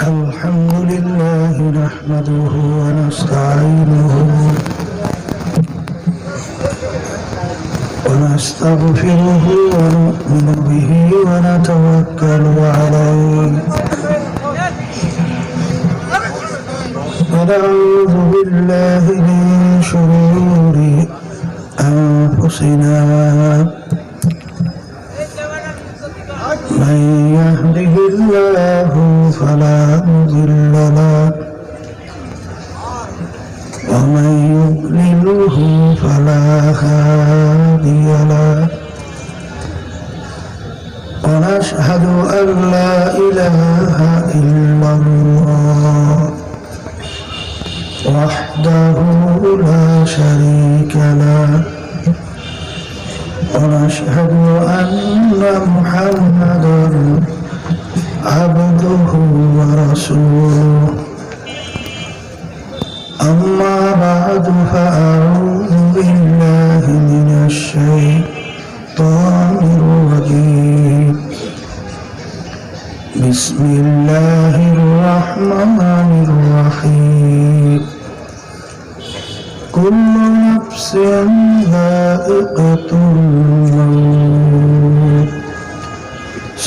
الحمد لله نحمده ونستعينه ونستغفره ونؤمن به ونتوكل عليه ونعوذ بالله من شرور أنفسنا من يهده الله فلا مضل له ومن يضلله فلا هادي له ونشهد أن لا إله إلا الله وحده لا شريك له ونشهد أن محمدا عبده ورسوله أما بعد فأعوذ بالله من الشيطان الرجيم بسم الله الرحمن الرحيم كل نفس ذائقة الموت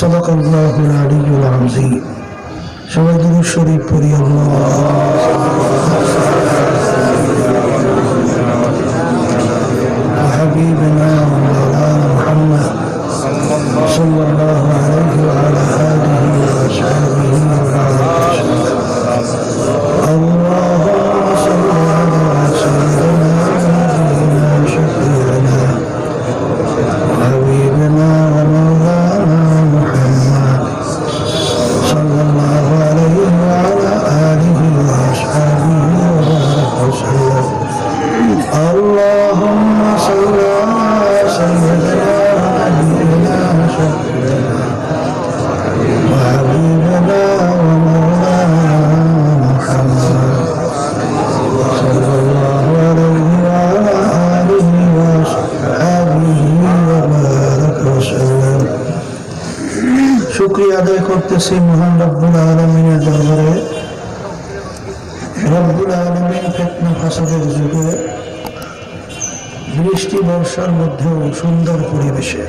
صدق الله العلي العظيم সবাই দুরূদ শরীফ পড়ি حبيبنا ومولانا محمد صلى الله عليه وعلى آله وصحبه وسلم اللهم صل على سيدنا ونبينا شفيعنا وحبيبنا ومولانا محمد صلى الله عليه وعلى آله وصحبه وسلم اللهم صل على سيدنا ونبينا شفيعنا وحبيبنا ومولانا محمد صلى الله عليه وعلى آله وصحبه وبارك وسلم শুকরিয়া আদায় করতেছি মহান রব্বুল আলামিনের দরবারে। রব্বুল আলামিন ফিতনা ফাসাদের যুগে বৃষ্টি বর্ষার মধ্যেও সুন্দর পরিবেশে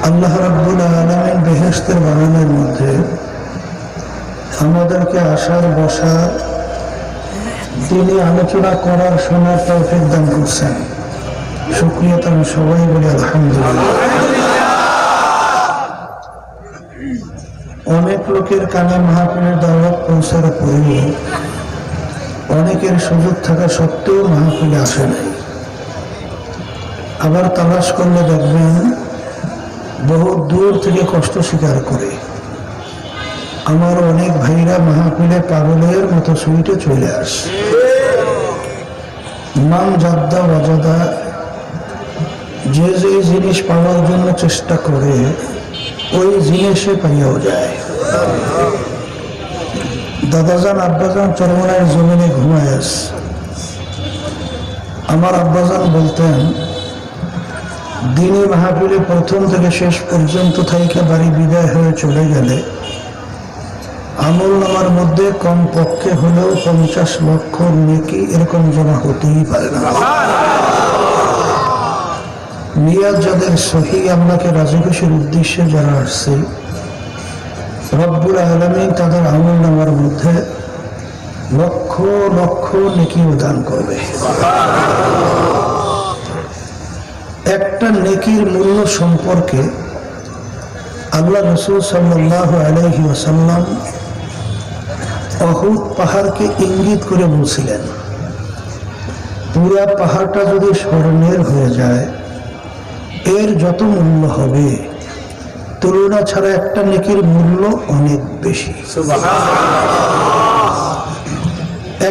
আল্লাহ রাব্বুল আলামিন বেহেশতের বাগানের মধ্যে আমাদেরকে আসার বসা তিনি আলোচনা করার শোনার তৌফিক দান করছেন। শুকরিয়া তো আমি সবাই বলি আলহামদুলিল্লাহ। অনেক লোকের কানে মাহফিলের দাওয়াত পৌঁছার পরেও অনেকের সুযোগ থাকা সত্ত্বেও মাহফিলে আসে নাই। আবার তালাশ করলে দেখবেন বহু দূর থেকে কষ্ট স্বীকার করে। আমার অনেক ভাইরা মাহফিলে পাগলের মতো সুইটে চলে আসে। মান জাদ্দা ওয়াজাদা যে যে জিনিস পাওয়ার জন্য চেষ্টা করে ওই জিনিসে পাইয়াও যায়। দাদাজান আব্বাজান চরমনার জমিনে ঘুমায় আছে। আমার আব্বাজান বলতেন দিনী মাহফিলে প্রথম থেকে শেষ পর্যন্ত থেকে বাড়ি বিদায় হয়ে চলে গেলে আমল নামার মধ্যে কমপক্ষে হলেও 50 লক্ষ নেকি এরকম জমা হতেই পারে না। নিয়াত যাদের সহি আল্লাহকে রাজি খুশির উদ্দেশ্যে যারা আসছে রব্বুল আলামিন তাদের আমল নামার মধ্যে লক্ষ লক্ষ নেকি দান করবে। একটা নেকির মূল্য সম্পর্কে আল্লাহ রাসূল সাল্লাল্লাহু আলাইহি ওয়াসাল্লাম উহুদ পাহাড়কে ইঙ্গিত করে বলছিলেন পুরা পাহাড়টা যদি স্বর্ণের হয়ে যায় এর যত মূল্য হবে তুলনা ছাড়া একটা নেকির মূল্য অনেক বেশি।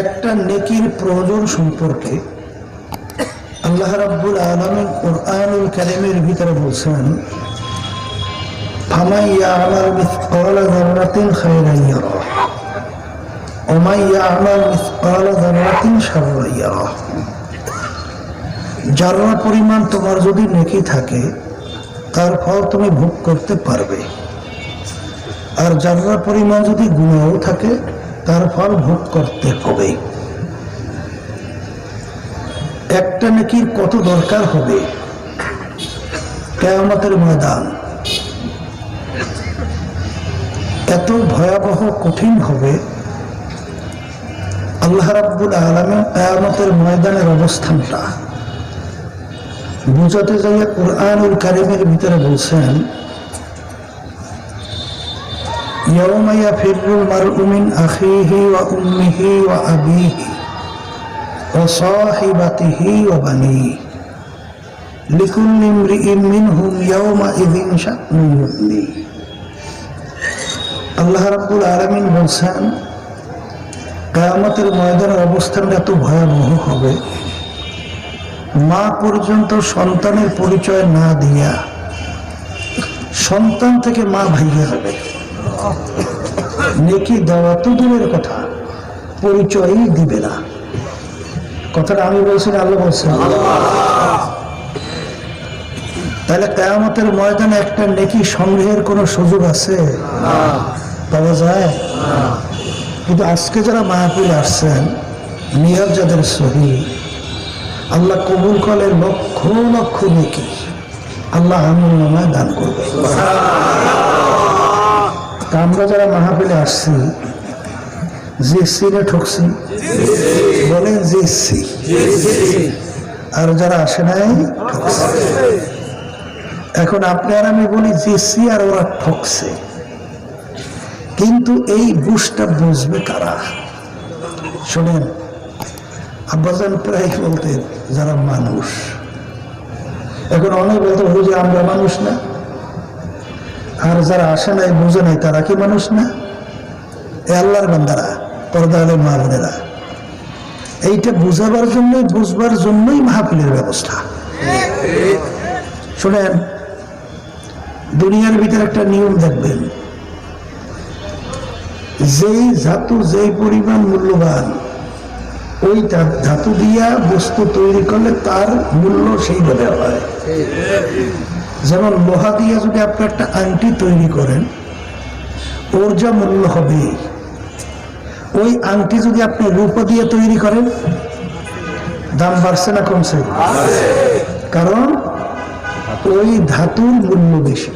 একটা নেকির প্রয়োজন সম্পর্কে আল্লাহ রাব্বুল আলামিন কুরআনুল কারীমের ভিতরে বলছেন ফামান ইয়া'মাল মিসকালা যাররাতিন খায়রান ইয়ারা ওয়া মান ইয়া'মাল মিসকালা যাররাতিন শাররান ইয়ারা। যারা পরিমাণ তোমার যদি নেকি থাকে তার ফল তুমি ভোগ করতে পারবে, আর যারা পরিমাণ যদি গুনাহও থাকে তার ফল ভোগ করতে হবে। একটা নেকির কত দরকার হবে, কিয়ামতের ময়দান এত ভয়াবহ কঠিন হবে। আল্লাহ রাব্বুল আলামিন কিয়ামতের ময়দানের অবস্থানটা বুঝাতে যাইয়া কুরআনুল কারীমের ভিতরে বলছেন, ইয়াউমা ইয়াফিরুল মার'উ মিন আখিহি ওয়া উম্মিহি ওয়া আবিহি ওয়া সাহিবাতিহি ওয়া বানিহি লিকুল্লি ইমরিইন মিনহুম ইয়াউমাইযিন শা'নুন ইউগনিহি। আল্লাহ রাব্বুল আলামিন বলছেন, কিয়ামতের ময়দানের অবস্থানটা এত ভয়াবহ হবে, মা পর্যন্ত সন্তানের পরিচয় না দিয়া সন্তান থেকে মা ভাইয়া যাবে। নেকি দেওয়া তো দূরের কথা, পরিচয়ই দিবে না। কথাটা আমি বলছি না আল্লাহ বলছেন? তাহলে কিয়ামতের ময়দানে একটা নেকি সংগ্রহের কোনো সুযোগ আছে? পাওয়া যায়? কিন্তু আজকে যারা মাহফিলে আসছেন, নিয়ত যাদের সহি, আল্লাহ কবুল করলে লক্ষ লক্ষ নেকি আল্লাহ আমলনামায় দান করবে। তা আমরা যারা মাহফিলে আসছি, জিএসসি রে ঠকছি, বলেন জিএসসি। আর যারা আসে নাই ঠকছে। এখন আপনি আর আমি বলি জিএসসি আর ওরা ঠকছে, কিন্তু এই বুঝটা বুঝবে কারা? শোনেন, আব্বাজান প্রায় বলতেন যারা মানুষ, এখন অনেক বলতে বুঝে আমরা মানুষ না, আর যারা আসে নাই বুঝে নাই তারা কি মানুষ না? এ আল্লাহর বান্দারা, পর্দা আলের মা বোনেরা, এইটা বুঝাবার জন্যই, বুঝবার জন্যই মাহফিলের ব্যবস্থা। শোনেন, দুনিয়ার ভিতরে একটা নিয়ম দেখবেন, যেই ধাতু যেই পরিমাণ মূল্যবান, ওই ধাতু দিয়া বস্তু তৈরি করলে তার মূল্য সেইভাবে হয়। যেমন লোহা দিয়া যদি আপনি একটা আংটি তৈরি করেন, ওর যা মূল্য হবে, ওই আংটি যদি আপনি রূপা দিয়ে তৈরি করেন, দাম বাড়ছে না কমছে? কারণ ওই ধাতুর মূল্য বেশি।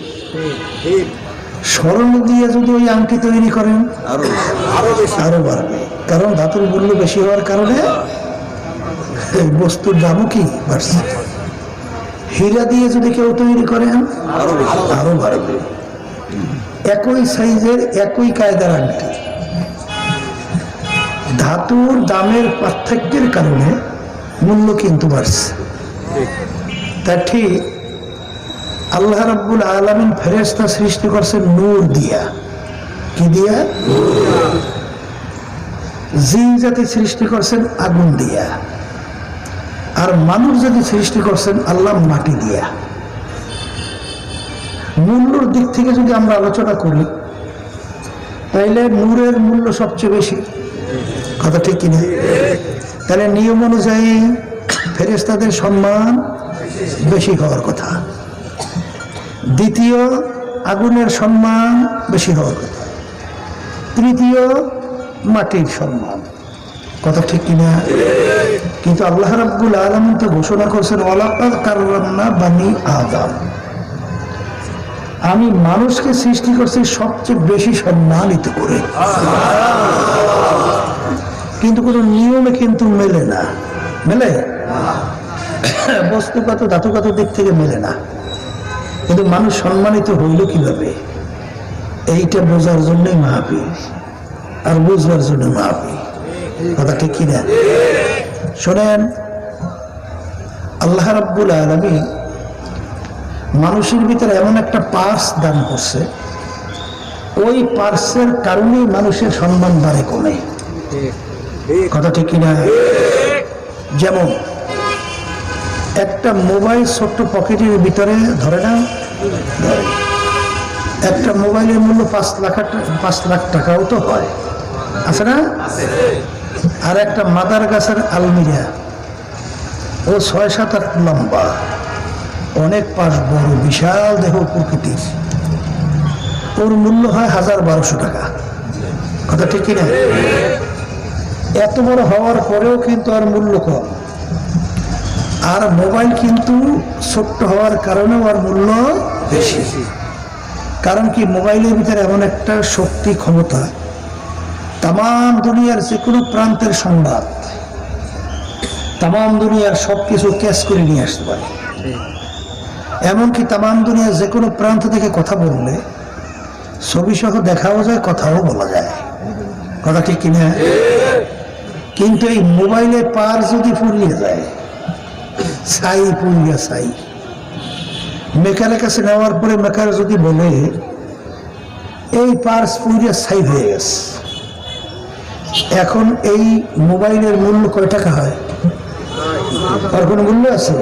স্বর্ণ দিয়ে যদি ওই আংটি তৈরি করেন, আরো বাড়বে, কারণ ধাতুর মূল্য বেশি হওয়ার কারণে বস্তুর দামও কি বাড়ছে। হীরা দিয়ে যদি কেউ তৈরি করেন, আরো বাড়বে। একই সাইজের একই কায়দার আংটি, ধাতুর দামের পার্থক্যের কারণে মূল্য কিন্তু বাড়ছে। তা ঠিক আল্লাহ রাব্বুল আলামিন ফেরেশতা সৃষ্টি করছেন নূর দিয়া। কি দিয়া? জিন জাতি সৃষ্টি করছেন আগুন দিয়া, আর মানুষ জাতি সৃষ্টি করছেন আল্লাহ মাটি দিয়া। মূল্যর দিক থেকে যদি আমরা আলোচনা করি, তাইলে নূরের মূল্য সবচেয়ে বেশি। কথা ঠিক কিনা? তাহলে নিয়ম অনুযায়ী ফেরেশতাদের সম্মান বেশি হওয়ার কথা। দ্বিতীয়, আগুনের সম্মান বেশি হওয়ার কথা। তৃতীয়, মাটির সম্মান। কথা ঠিক কিনা? কিন্তু আল্লাহ রাব্বুল আলামিন তো ঘোষণা করছেন, ওয়ালাকাদ কাররামনা বানি আদম, আমি মানুষকে সৃষ্টি করছি সবচেয়ে বেশি সম্মানিত করে। কিন্তু কোনো নিয়মে কিন্তু মেলে না। মেলে? বস্তুগত ধাতুগত দিক থেকে মেলে না। কিন্তু মানুষ সম্মানিত হইল কিভাবে, এইটা বোঝার জন্যই মাহফিল, আর বুঝবার জন্য মাহফিল। কথা ঠিক কিনা? শোনেন, আল্লাহ রাব্বুল আলামিন মানুষের ভিতরে এমন একটা পার্স দান করছে, ওই পার্সের কারণেই মানুষের সম্মান বাড়ে কমে। কথা ঠিক কিনা? যেমন একটা মোবাইল ছোট্ট পকেটের ভিতরে ধরে না, ধরে। একটা মোবাইলের মূল্য 5 লাখ টাকাও তো হয়, আছে না? আর একটা মাদার গাছের আলমিরা, ও 6-7 লম্বা, অনেক পাশ বড়, বিশাল দেহ প্রকৃতির। ওর মূল্য হয় 1000-1200 টাকা। কথা ঠিক কিনা? এত বড় হওয়ার পরেও কিন্তু আর মূল্য কম। আর মোবাইল কিন্তু ছোট্ট হওয়ার কারণেও আর মূল্য বেশি। কারণ কি, মোবাইলের ভিতরে এমন একটা শক্তি, ক্ষমতা, তাম দুনিয়ার যে কোনো প্রান্তের সংবাদ, তাম দুনিয়ার সবকিছু ক্যাচ করে নিয়ে আসতে পারে। এমনকি তাম দুনিয়ার যে কোনো প্রান্ত থেকে কথা বললে ছবি সহ দেখাও যায়, কথাও বলা যায়। কথা ঠিক কিনা? কিন্তু এই মোবাইলে পার যদি ফুরিয়ে যায়, ছাই পুড়িয়া ছাই, মেকারের কাছে নেওয়ার পরে মেকার যদি বলে এই পার্স পুড়িয়া ছাই হয়ে গেছে, এখন এই মোবাইলের মূল্য কয় টাকা হয়? আর কোনো মূল্য আছে?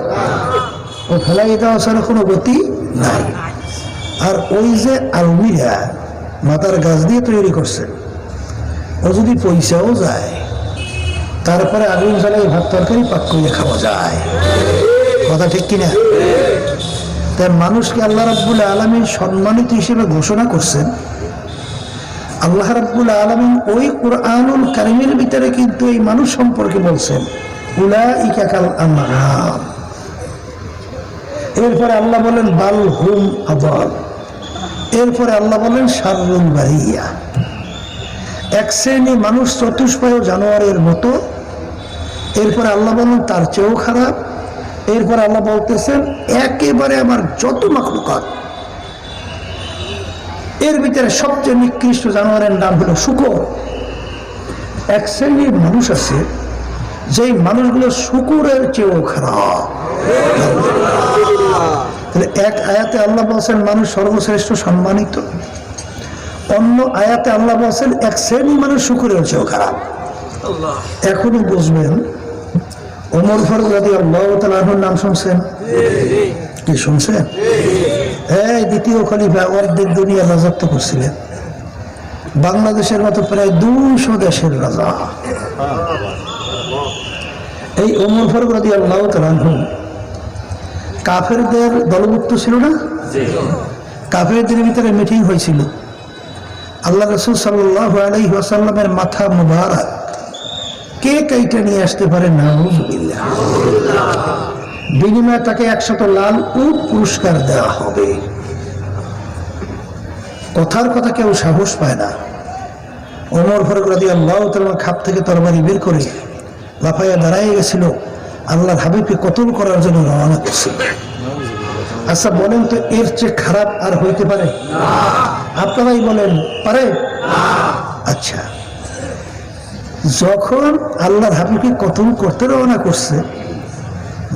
ও ফেলাই দেওয়া ছাড়া কোনো গতি নাই। আর ওই যে আলমিরা মাথার গাছ দিয়ে তৈরি করছে, ও যদি পয়সাও যায়, তারপরে আগুন জ্বালাই ভাত তরকারি পাক করে খাওয়া যায়। কথা ঠিক কিনা? তাই মানুষকে আল্লাহ রাব্বুল আলামিন সম্মানিত হিসেবে ঘোষণা করছেন। আল্লাহ রাব্বুল আলামিন ওই কুরআনুল কারীমের ভিতরে কিন্তু এই মানুষ সম্পর্কে বলছেন, উলাইকা কাল আনআম। এরপরে আল্লাহ বলেন বাল হুম আদাল। এরপরে আল্লাহ বলেন শাররুল বারিয়া। এক শ্রেণী মানুষ চতুষ্পায় জানোয়ারের মতো। এরপরে আল্লাহ বলেন তার চেয়েও খারাপ। এরপর আল্লাহ বলতেছেন একেবারে আমার যত মাখলুকাত, এর ভিতরে সবচেয়ে নিকৃষ্ট জানোয়ারের নাম হলো শূকর। এক শ্রেণীর মানুষ আছে যেই মানুষগুলো শূকরের চেয়েও খারাপ। তাহলে এক আয়াতে আল্লাহ বলছেন মানুষ সর্বশ্রেষ্ঠ সম্মানিত, অন্য আয়াতে আল্লাহ বলছেন এক শ্রেণী মানুষ শূকরের চেয়েও খারাপ। এখনই বুঝবেন ওমর ফারুক রাদিয়াল্লাহু তাআলা আনহুর নাম শুনছেন? কি শুনছেন? এই দ্বিতীয় খলিফা অর্ধেক দুনিয়া রাজত্ব করছিলেন, বাংলাদেশের মতো প্রায় 200 দেশের রাজা। এই ওমর ফারুক রাদিয়াল্লাহু তাআলা আনহু কাফেরদের দলভুক্ত ছিল না? কাফেরদের ভিতরে মিটিং হয়েছিল। আল্লাহ রাসূল সাল্লাল্লাহু আলাইহি ওয়াসাল্লামের মাথা মুবারক কে কাইটা নিয়ে আসতে পারে, নাউযুবিল্লাহ, বিনিময়ে তাকে 100 লাল উট পুরস্কার দেওয়া হবে। কথার কথা কেউ সাহস পায় না। ওমর ফারুক রাদিয়াল্লাহু তাআলা খাপ থেকে তরবারি বের করে লাফাইয়া দাঁড়ায় গেছিল, আল্লাহর হাবিবকে কতল করার জন্য রওনা করছিল। আচ্ছা বলেন তো, এর চেয়ে খারাপ আর হইতে পারে? আপনারাই বলেন, পারে? আচ্ছা, যখন আল্লাহর হাবিবকে কতল করতে রওনা করছে,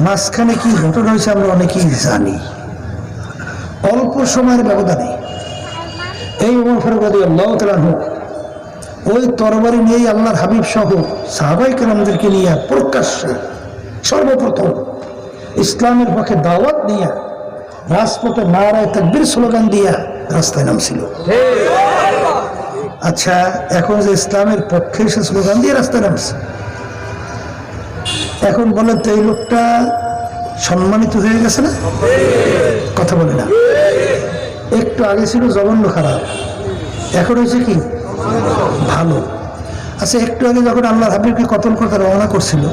মাঝখানে কি ঘটনা হয়েছে আমরা অনেকেই জানি। অল্প সময়ের ব্যবধানে এই ওমর ফারুক রাদিয়াল্লাহু তাআলা আনহু ওই তরবারি নিয়েই আল্লাহর হাবিব সহ সাহাবায়ে কেরামদেরকে নিয়ে প্রকাশ্যে সর্বপ্রথম ইসলামের পক্ষে দাওয়াত নিয়ে রাজপথে নারায়ে তাকবীর স্লোগান দিয়া রাস্তায় নামছিল। আচ্ছা, এখন যে ইসলামের পক্ষে সে স্লোগান দিয়ে রাস্তায় নামছে, এখন বলেন তো এই লোকটা সম্মানিত হয়ে গেছে না? কথা বলে না? একটু আগে ছিল জঘন্য খারাপ, এখন হয়েছে কি ভালো। আচ্ছা, একটু আগে যখন আল্লাহর হাবিবকে কতল করতে রওনা করছিল,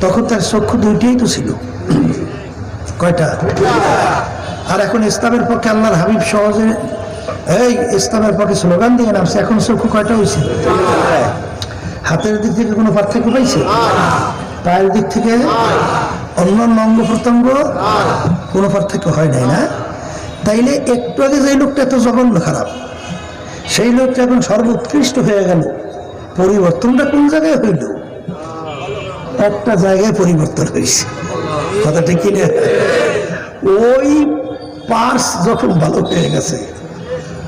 তখন তার চক্ষু দুইটাই তো ছিল, কয়টা? আর এখন ইসলামের পক্ষে আল্লাহর হাবিব সহজে এই ইসলামের পক্ষে স্লোগান দিয়ে নামছে, এখন চক্ষু কয়টা হয়েছে? হাতের দিক থেকে কোনো পার্থক্য পাইছে? পায়ের দিক থেকে অন্যান্য অঙ্গ প্রত্যঙ্গ কোনো পার্থক্য হয় নাই না? তাইলে একটু আগে যে লোকটা এত জঘন্য খারাপ, সেই লোকটা এখন সর্বোৎকৃষ্ট হয়ে গেল। পরিবর্তনটা কোন জায়গায় হইল? একটা জায়গায় পরিবর্তন হয়েছে। কথা ঠিক কিনা? ওই পার্স যখন ভালো হয়ে গেছে,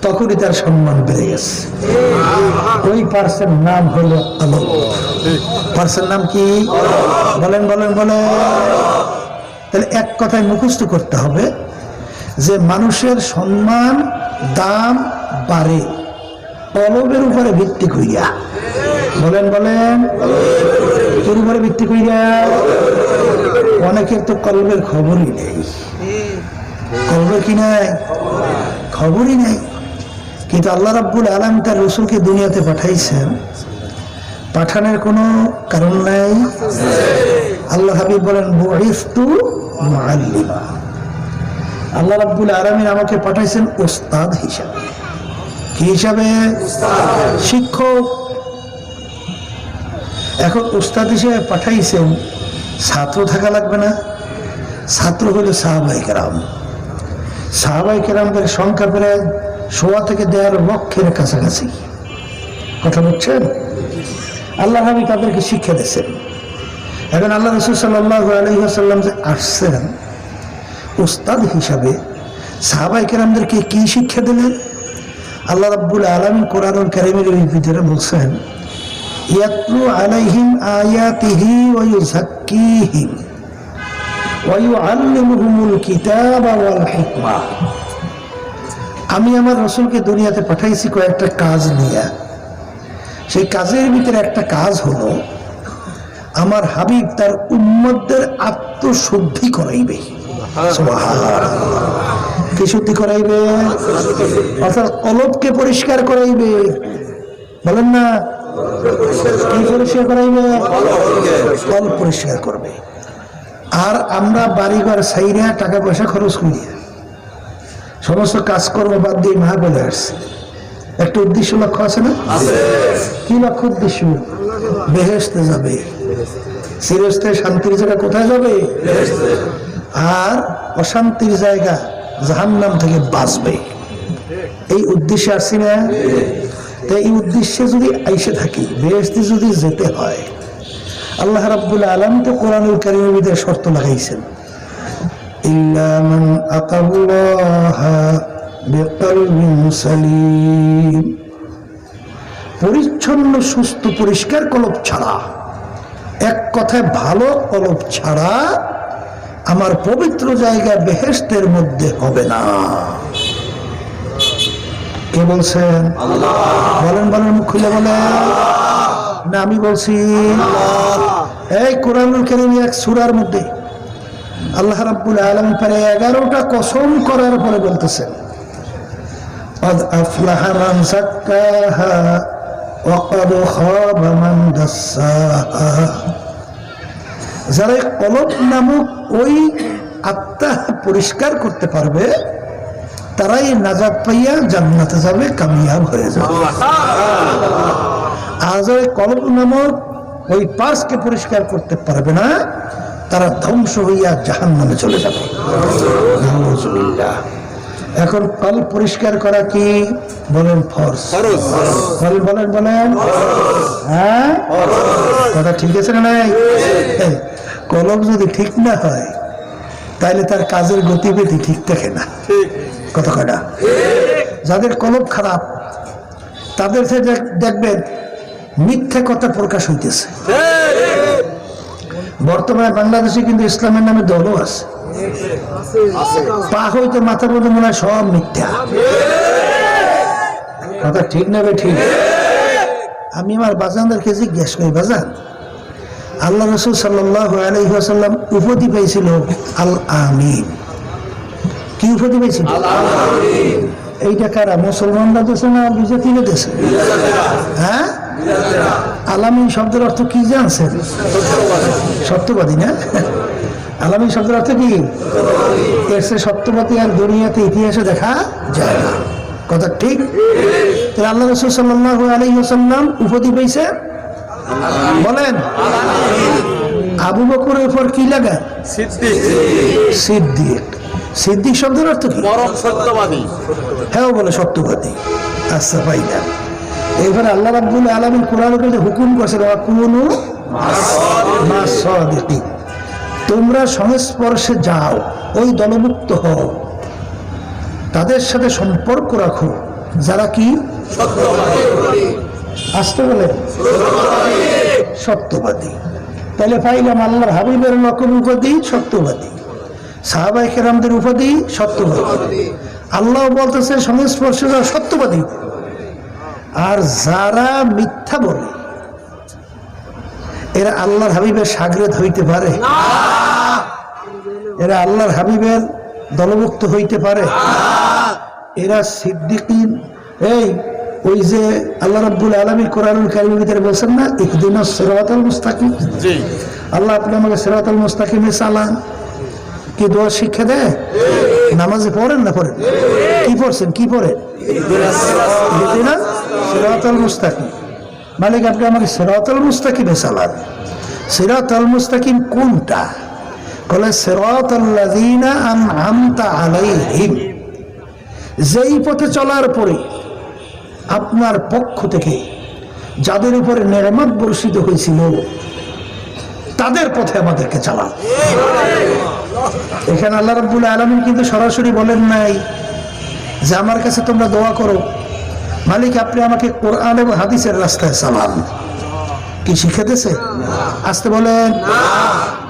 তখনই তার সম্মান বেড়ে গেছে। ওই পার্সের নাম হলো আলো। পার্সের নাম কি? বলেন বলেন বলেন। তাহলে এক কথায় মুখস্থ করতে হবে যে মানুষের সম্মান দাম বাড়ে কলবের উপরে ভিত্তি কইরা। বলেন বলেন, এর উপরে ভিত্তি কইরা। অনেকের তো কলবের খবরই নেই। কলবের কি নাই? খবরই নেই। কিন্তু আল্লাহ রাব্বুল আলামিন তার রাসূলকে দুনিয়াতে পাঠাইছেন, পাঠানোর কোনো কারণ নাই। আল্লাহ হাবিব বলেন বুইসতু মুআল্লিমা, আল্লাহ রাব্বুল আলামিন আমাকে পাঠাইছেন ওস্তাদ হিসাবে। কি হিসাবে? শিক্ষক। এখন ওস্তাদ হিসেবে পাঠাইছেন, ছাত্র থাকা লাগবে না? ছাত্র হলো সাহাবায়ে কেরাম। সাহাবায়ে কেরামদের সংখ্যা প্রায় 1.5 থেকে 1.5 লক্ষের কাছাকাছি। কথা বলছেন? আল্লাহ নবী তাদেরকে শিক্ষা দিয়েছেন। এখন আল্লাহ রাসূল সাল্লাল্লাহু আলাইহি ওয়াসাল্লাম যে আসছেন উস্তাদ হিসাবে, সাহাবায়ে কেরামদেরকে কি শিক্ষা দিলেন? আল্লাহ রাব্বুল আলামিন কোরআনুল কারীমের ভিতরে বলছেন ইয়াতলু আলাইহিম আয়াতিহি ওয়া ইউযাক্কিহিম ওয়া ইউআল্লিমুহুমুল কিতাবা ওয়াল হিকমা। আমি আমার রাসূলকে দুনিয়াতে পাঠাইছি কয়েকটা কাজ নিয়ে। সেই কাজের ভিতরে একটা কাজ হলো আমার হাবিব তার উম্মতদের আত্মশুদ্ধি করাইবে। সুবহানাল্লাহ। কি শুদ্ধি করাইবে? অর্থাৎ কলবকে পরিষ্কার করাইবে। বলেন না, কি পরিষ্কার করাইবে? কলব পরিষ্কার করবে। আর আমরা বাড়িঘর সাইরা টাকা পয়সা খরচ করি, সমস্ত কাজকর্ম বাদ দিয়ে মাহফিলে আসছে, একটা উদ্দেশ্য লক্ষ্য আছে না? কি লক্ষ্য উদ্দেশ্য? বেহেশতে যাবে। চিরস্থায়ী শান্তির জায়গা কোথায় যাবে? আর অশান্তির জায়গা জাহান্নাম থেকে বাঁচবে। এই উদ্দেশ্যে আসছি না? তাই এই উদ্দেশ্যে যদি আইসে থাকি, বেহেশতে যদি যেতে হয়, আল্লাহ রাব্বুল আলামিন তো কোরআনুল কারীমের ভিতরে শর্ত লাগাইছেন ইল্লা মান আতাল্লাহা বিকলবিন সালিম। পরিচ্ছন্ন সুস্থ পরিষ্কার কলব ছাড়া, এক কথায় ভালো কলব ছাড়া আমার পবিত্র জায়গা বেহেশতের মধ্যে হবে না। কে বলছেন? আল্লাহ। বলেন বলেন, মুখ খুলে বলেন না আমি বলছি? এই কোরআনুল কারীম এক সূরার মধ্যে আল্লাহ রাব্বুল আলামিন প্রায় 11টা কসম করার পরে বলতেছেন قد أفلح من زكاها وقد خاب من دساها। যারা কলব নামক ওই আত্মা পরিষ্কার করতে পারবে তারাই নাজাত পাইয়া জান্নাতে যাবে, কামিয়াব হয়ে যাবে। আর যারা কলব নামক ওই পার্সকে পরিষ্কার করতে পারবে না তারা ধ্বংস হইয়া জাহান্নামে চলে যাবে। নাউযুবিল্লাহ। এখন কলব পরিষ্কার করা কি? বলেন ফরজ। বলেন বলেন বলেন, হ্যাঁ কথা ঠিক আছে না? নাই, কলব যদি ঠিক না হয় তাহলে তার কাজের গতিবিধি ঠিক থাকে না। কথা কয়টা? যাদের কলব খারাপ তাদের দেখবেন মিথ্যা কথা প্রকাশ হইতেছে। বর্তমানে বাংলাদেশে কিন্তু ইসলামের নামে দলও আছে, পা হইতে মাথা পর্যন্ত মনে হয় সব মিথ্যা কথা। ঠিক না বে? ঠিক। আমি আমার বাজানদেরকে জিজ্ঞেস করি, বাজান আল্লাহ রাসূল সাল্লাল্লাহু আলাইহি ওয়াসাল্লাম উপাধি পেয়েছিল আল আমিন। কি উপাধি পেয়েছিল? এইটা কারা? মুসলমানরা দেশে না বিজেপিরা দেশে? হ্যাঁ, আলামিন শব্দের অর্থ কি জানছেন? সত্যবাদী না? আলামিন শব্দের অর্থ কি? এর সে সত্যবাদী আর দুনিয়াতে ইতিহাসে দেখা যায় না। কথা ঠিক? আল্লাহ রাসূল সাল্লাল্লাহু আলাইহি ওয়াসাল্লাম উপাধি পেয়েছে, বলেন আবু বকরের উপর কি লাগা? সিদ্দিক। সিদ্দিক শব্দের অর্থ কি? পরম সত্যবাদী। হ্যাঁ বলে সত্যবাদী। আচ্ছা পাইলাম। এবার আল্লাহ রাব্বুল আলামিন কোরআনে হুকুম করেছেন ওয়াকুনু মাস সাদিকিন, তোমরা সংস্পর্শে যাও, ওই দলমুক্ত হও, তাদের সাথে সম্পর্ক রাখো যারা কি সত্যবাদী। আসতে বলে সত্যবাদী। তাহলে পাইলাম আল্লাহর হাবিবের লকব উপাধি সত্যবাদী, সাহাবায়ে কেরামদের উপাধি সত্যবাদী। আল্লাহ বলতেছে সংস্পর্শে যাও সত্যবাদী। আর যারা মিথ্যা বলে এরা আল্লাহর হাবিবের শাগরেদ হইতে পারে? এরা আল্লাহর হাবিবের দলভুক্ত হইতে পারে? এরা সিদ্দিকিন এই ওই যে আল্লাহ রাব্বুল আলামিন কোরআনুল কারীমের ভিতরে বলেন না, ইহদিনাস সিরাতাল মুস্তাকিম। জি, আল্লাহ আপনি আমাকে সিরাতাল মুস্তাকিমে চালান। কি দোয়া শিক্ষা দেয়? নামাজে পড়েন না পড়েন? কি পড়ছেন? কি পড়েন? ইহদিনাস সিরাতাল মুস্তাকিম। মালিক আপনি আমাকে সিরাতাল মুস্তাকিমে চালান। সিরাতাল মুস্তাকিম কোনটা? বলে সিরাতাল্লাযীনা আন'আমতা আলাইহিম, যেই পথে চলার পরে আপনার পক্ষ থেকে যাদের উপরে নেয়ামত বর্ষিত হয়েছিল তাদের পথে আমাদেরকে চালান। এখানে আল্লাহ রাব্বুল আলামিন কিন্তু সরাসরি বলেন নাই যে আমার কাছে তোমরা দোয়া করো, মালিক আপনি আমাকে কোরআন এবং হাদিসের রাস্তায় চালান। কি শিক্ষাতেছে? আসতে বলেন,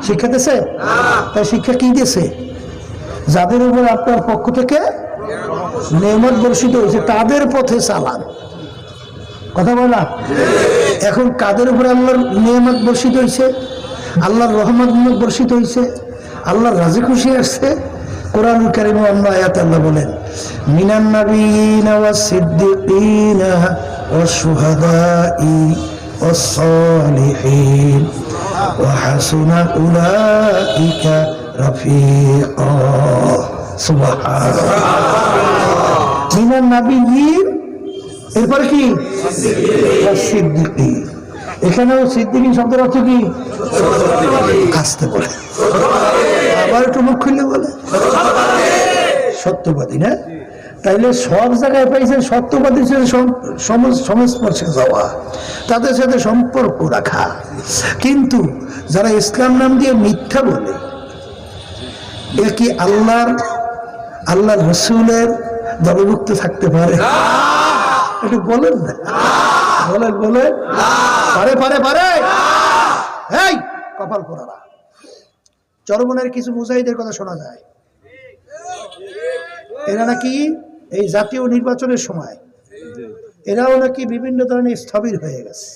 শিক্ষাতেছে? তাই শিক্ষা কি দিয়েছে? যাদের উপর আপনার পক্ষ থেকে নেয়ামত বর্ষিত হয়েছে তাদের পথে চালান। কথা বলা। এখন কাদের উপরে আল্লাহর নেয়ামত বর্ষিত হয়েছে? আল্লাহর রহমত বর্ষিত হয়েছে, আল্লাহর রাজি খুশি আসছে। কোরআনুল কারীমে অন্য আয়াতে আল্লাহ বলেন, মিনান নাবিয়িনা ওয়াস সিদ্দিকিনা ওয়াশ শুহাদাই ওয়াস সালিহিন ওয়া হাসুনা উলাইকা রাফিকা। সুবহানাল্লাহ। মিনান নাবিয়িন, এরপরে কি? সিদ্দিকিন। এখানেও সিদ্দিকিন শব্দের অর্থ কি? আসতে বলে, আবার একটু মুখ খুললে বলে সত্যবাদী। না তাইলে সব জায়গায় পাইছেন সত্যবাদীর সাথে সংস্পর্শে যাওয়া, তাদের সাথে সম্পর্ক রাখা। কিন্তু যারা ইসলাম নাম দিয়ে মিথ্যা বলে, এ কি আল্লাহর রাসূলের দলভুক্ত থাকতে পারে? একটু বলেন না, বলেন বলেন। পারে পারে পারে। এই কপাল পোড়ারা, চরমনের কিছু মুজাহিদের কথা শোনা যায়, এরা নাকি এই জাতীয় নির্বাচনের সময় এরাও নাকি বিভিন্ন ধরনের স্থবির হয়ে গেছে,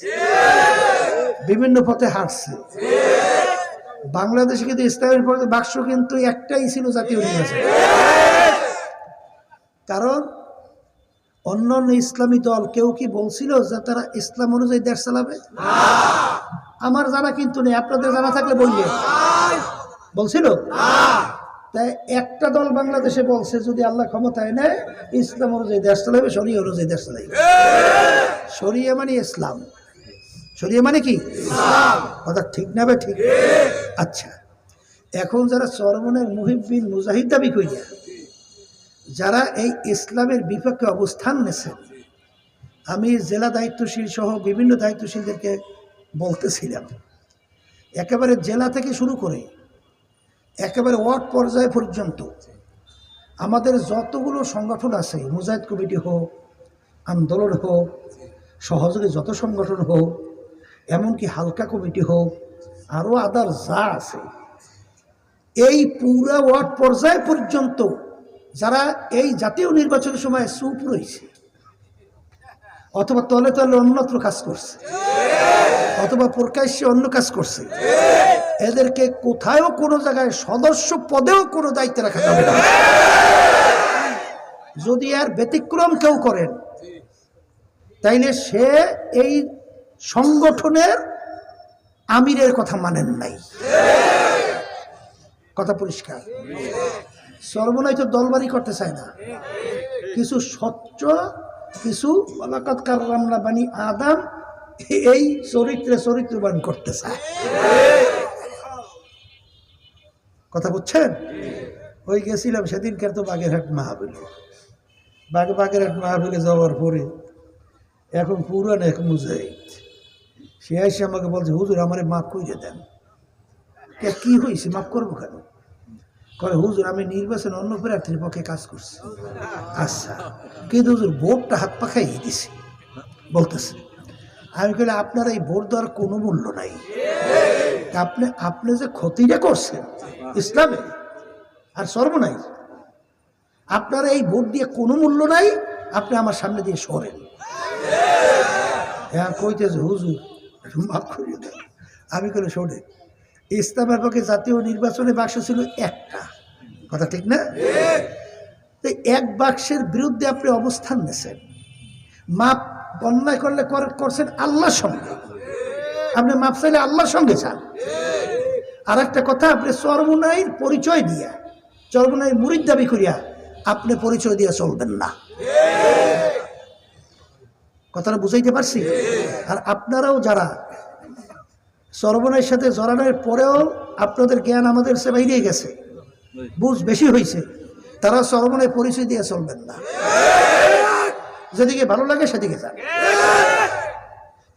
বিভিন্ন পথে হাঁটছে। বাংলাদেশে কিন্তু ইসলামের পথে বাক্স কিন্তু একটাই ছিল, জাতীয় নির্বাচন। কারণ অন্য অন্য ইসলামী দল কেউ কি বলছিল যে তারা ইসলাম অনুযায়ী দেশ চালাবে? আমার জানা কিন্তু নেই, আপনাদের জানা থাকলে বললেন। বলছিল? তাই একটা দল বাংলাদেশে বলছে যদি আল্লাহ ক্ষমতায় নেয় ইসলাম অনুযায়ী দেশ চালাবে, শরিয়া অনুযায়ী দেশ চালাবে। শরিয়া মানে ইসলাম, শরিয়া মানে কি? কথা ঠিক না বে? ঠিক। আচ্ছা, এখন যারা চরমনের মুহিব্বিন মুজাহিদ দাবি কইরা যারা এই ইসলামের বিপক্ষে অবস্থান নেছেন, আমি জেলা দায়িত্বশীল সহ বিভিন্ন দায়িত্বশীলদেরকে বলতেছিলাম, একেবারে জেলা থেকে শুরু করে একেবারে ওয়ার্ড পর্যায় পর্যন্ত আমাদের যতগুলো সংগঠন আছে, মুজাহিদ কমিটি হোক, আন্দোলন হোক, সহযোগী যত সংগঠন হোক, এমনকি হালকা কমিটি হোক, আরও আদার যা আছে, এই পুরা ওয়ার্ড পর্যায় পর্যন্ত যারা এই জাতীয় নির্বাচনের সময় চুপ রয়েছে অথবা তলে তলে অন্যত্র কাজ করছে অথবা প্রকাশ্যে অন্য কাজ করছে, এদেরকে কোথাও কোনো জায়গায় সদস্য পদেও কোনো দায়িত্বে রাখা যাবে না। যদি আর ব্যতিক্রম কেউ করেন তাইলে সে এই সংগঠনের আমিরের কথা মানেন নাই। কথা পরিষ্কার। সর্বনয় তো দলবাড়ি করতে চায় না, কিছু স্বচ্ছ, কিছু ওয়ালাকাদ কাররামনা বানি আদম, এই চরিত্রবান করতে চায়। কথা বুঝছেন? ওই গেছিলাম সেদিনকার তো বাগেরহাট মাহফিলে, বাগেরহাট মাহফিলে যাওয়ার পরে এখন পুরান এক মুজাহিদ সে এসে আমাকে বলছে, হুজুর আমারে মাফ করে দেন। কি হয়েছে, মাফ করবো কেন? করে, হুজুর আমি নির্বাচন অন্য প্রার্থীর পক্ষে কাজ করছি। আচ্ছা, কিন্তু হুজুর ভোটটা হাত পাখাইয়ে দিছি বলতেছে। আমি বলি, আপনার এই ভোট দেওয়ার কোনো মূল্য নাই। আপনি যে ক্ষতিটা করছেন ইসলামে আর সর্বনাই, আপনার এই ভোট দিয়ে কোনো মূল্য নাই, আপনি আমার সামনে দিয়ে সরেন। হ্যাঁ কইতেছে, হুজুর একটু মাফ করিয়ে দেন। আমি করে শোনে, ইসলামের পক্ষে জাতীয় নির্বাচনে বাক্স ছিল একটা, কথা ঠিক না? এক বাক্সের বিরুদ্ধে আপনি অবস্থান নিয়েছেন, মাপ অন্যায় করলে করছেন আল্লাহর সঙ্গে, আপনি মাপ চাইলে আল্লাহর সঙ্গে চান। আর একটা কথা, আপনি চরমুনাইর পরিচয় দিয়া, চরমুনাইর মুরিদ দাবি করিয়া আপনি পরিচয় দিয়া চলবেন না। কথাটা বুঝাইতে পারছি? আর আপনারাও যারা চরমুনাইর সাথে জড়ানোর পরেও আপনাদের জ্ঞান আমাদের সে বাইরে গেছে, বুঝ বেশি হয়েছে, তারা চরমুনাইর পরিচয় দিয়ে চলবেন না। যেদিকে ভালো লাগে সেদিকে যান।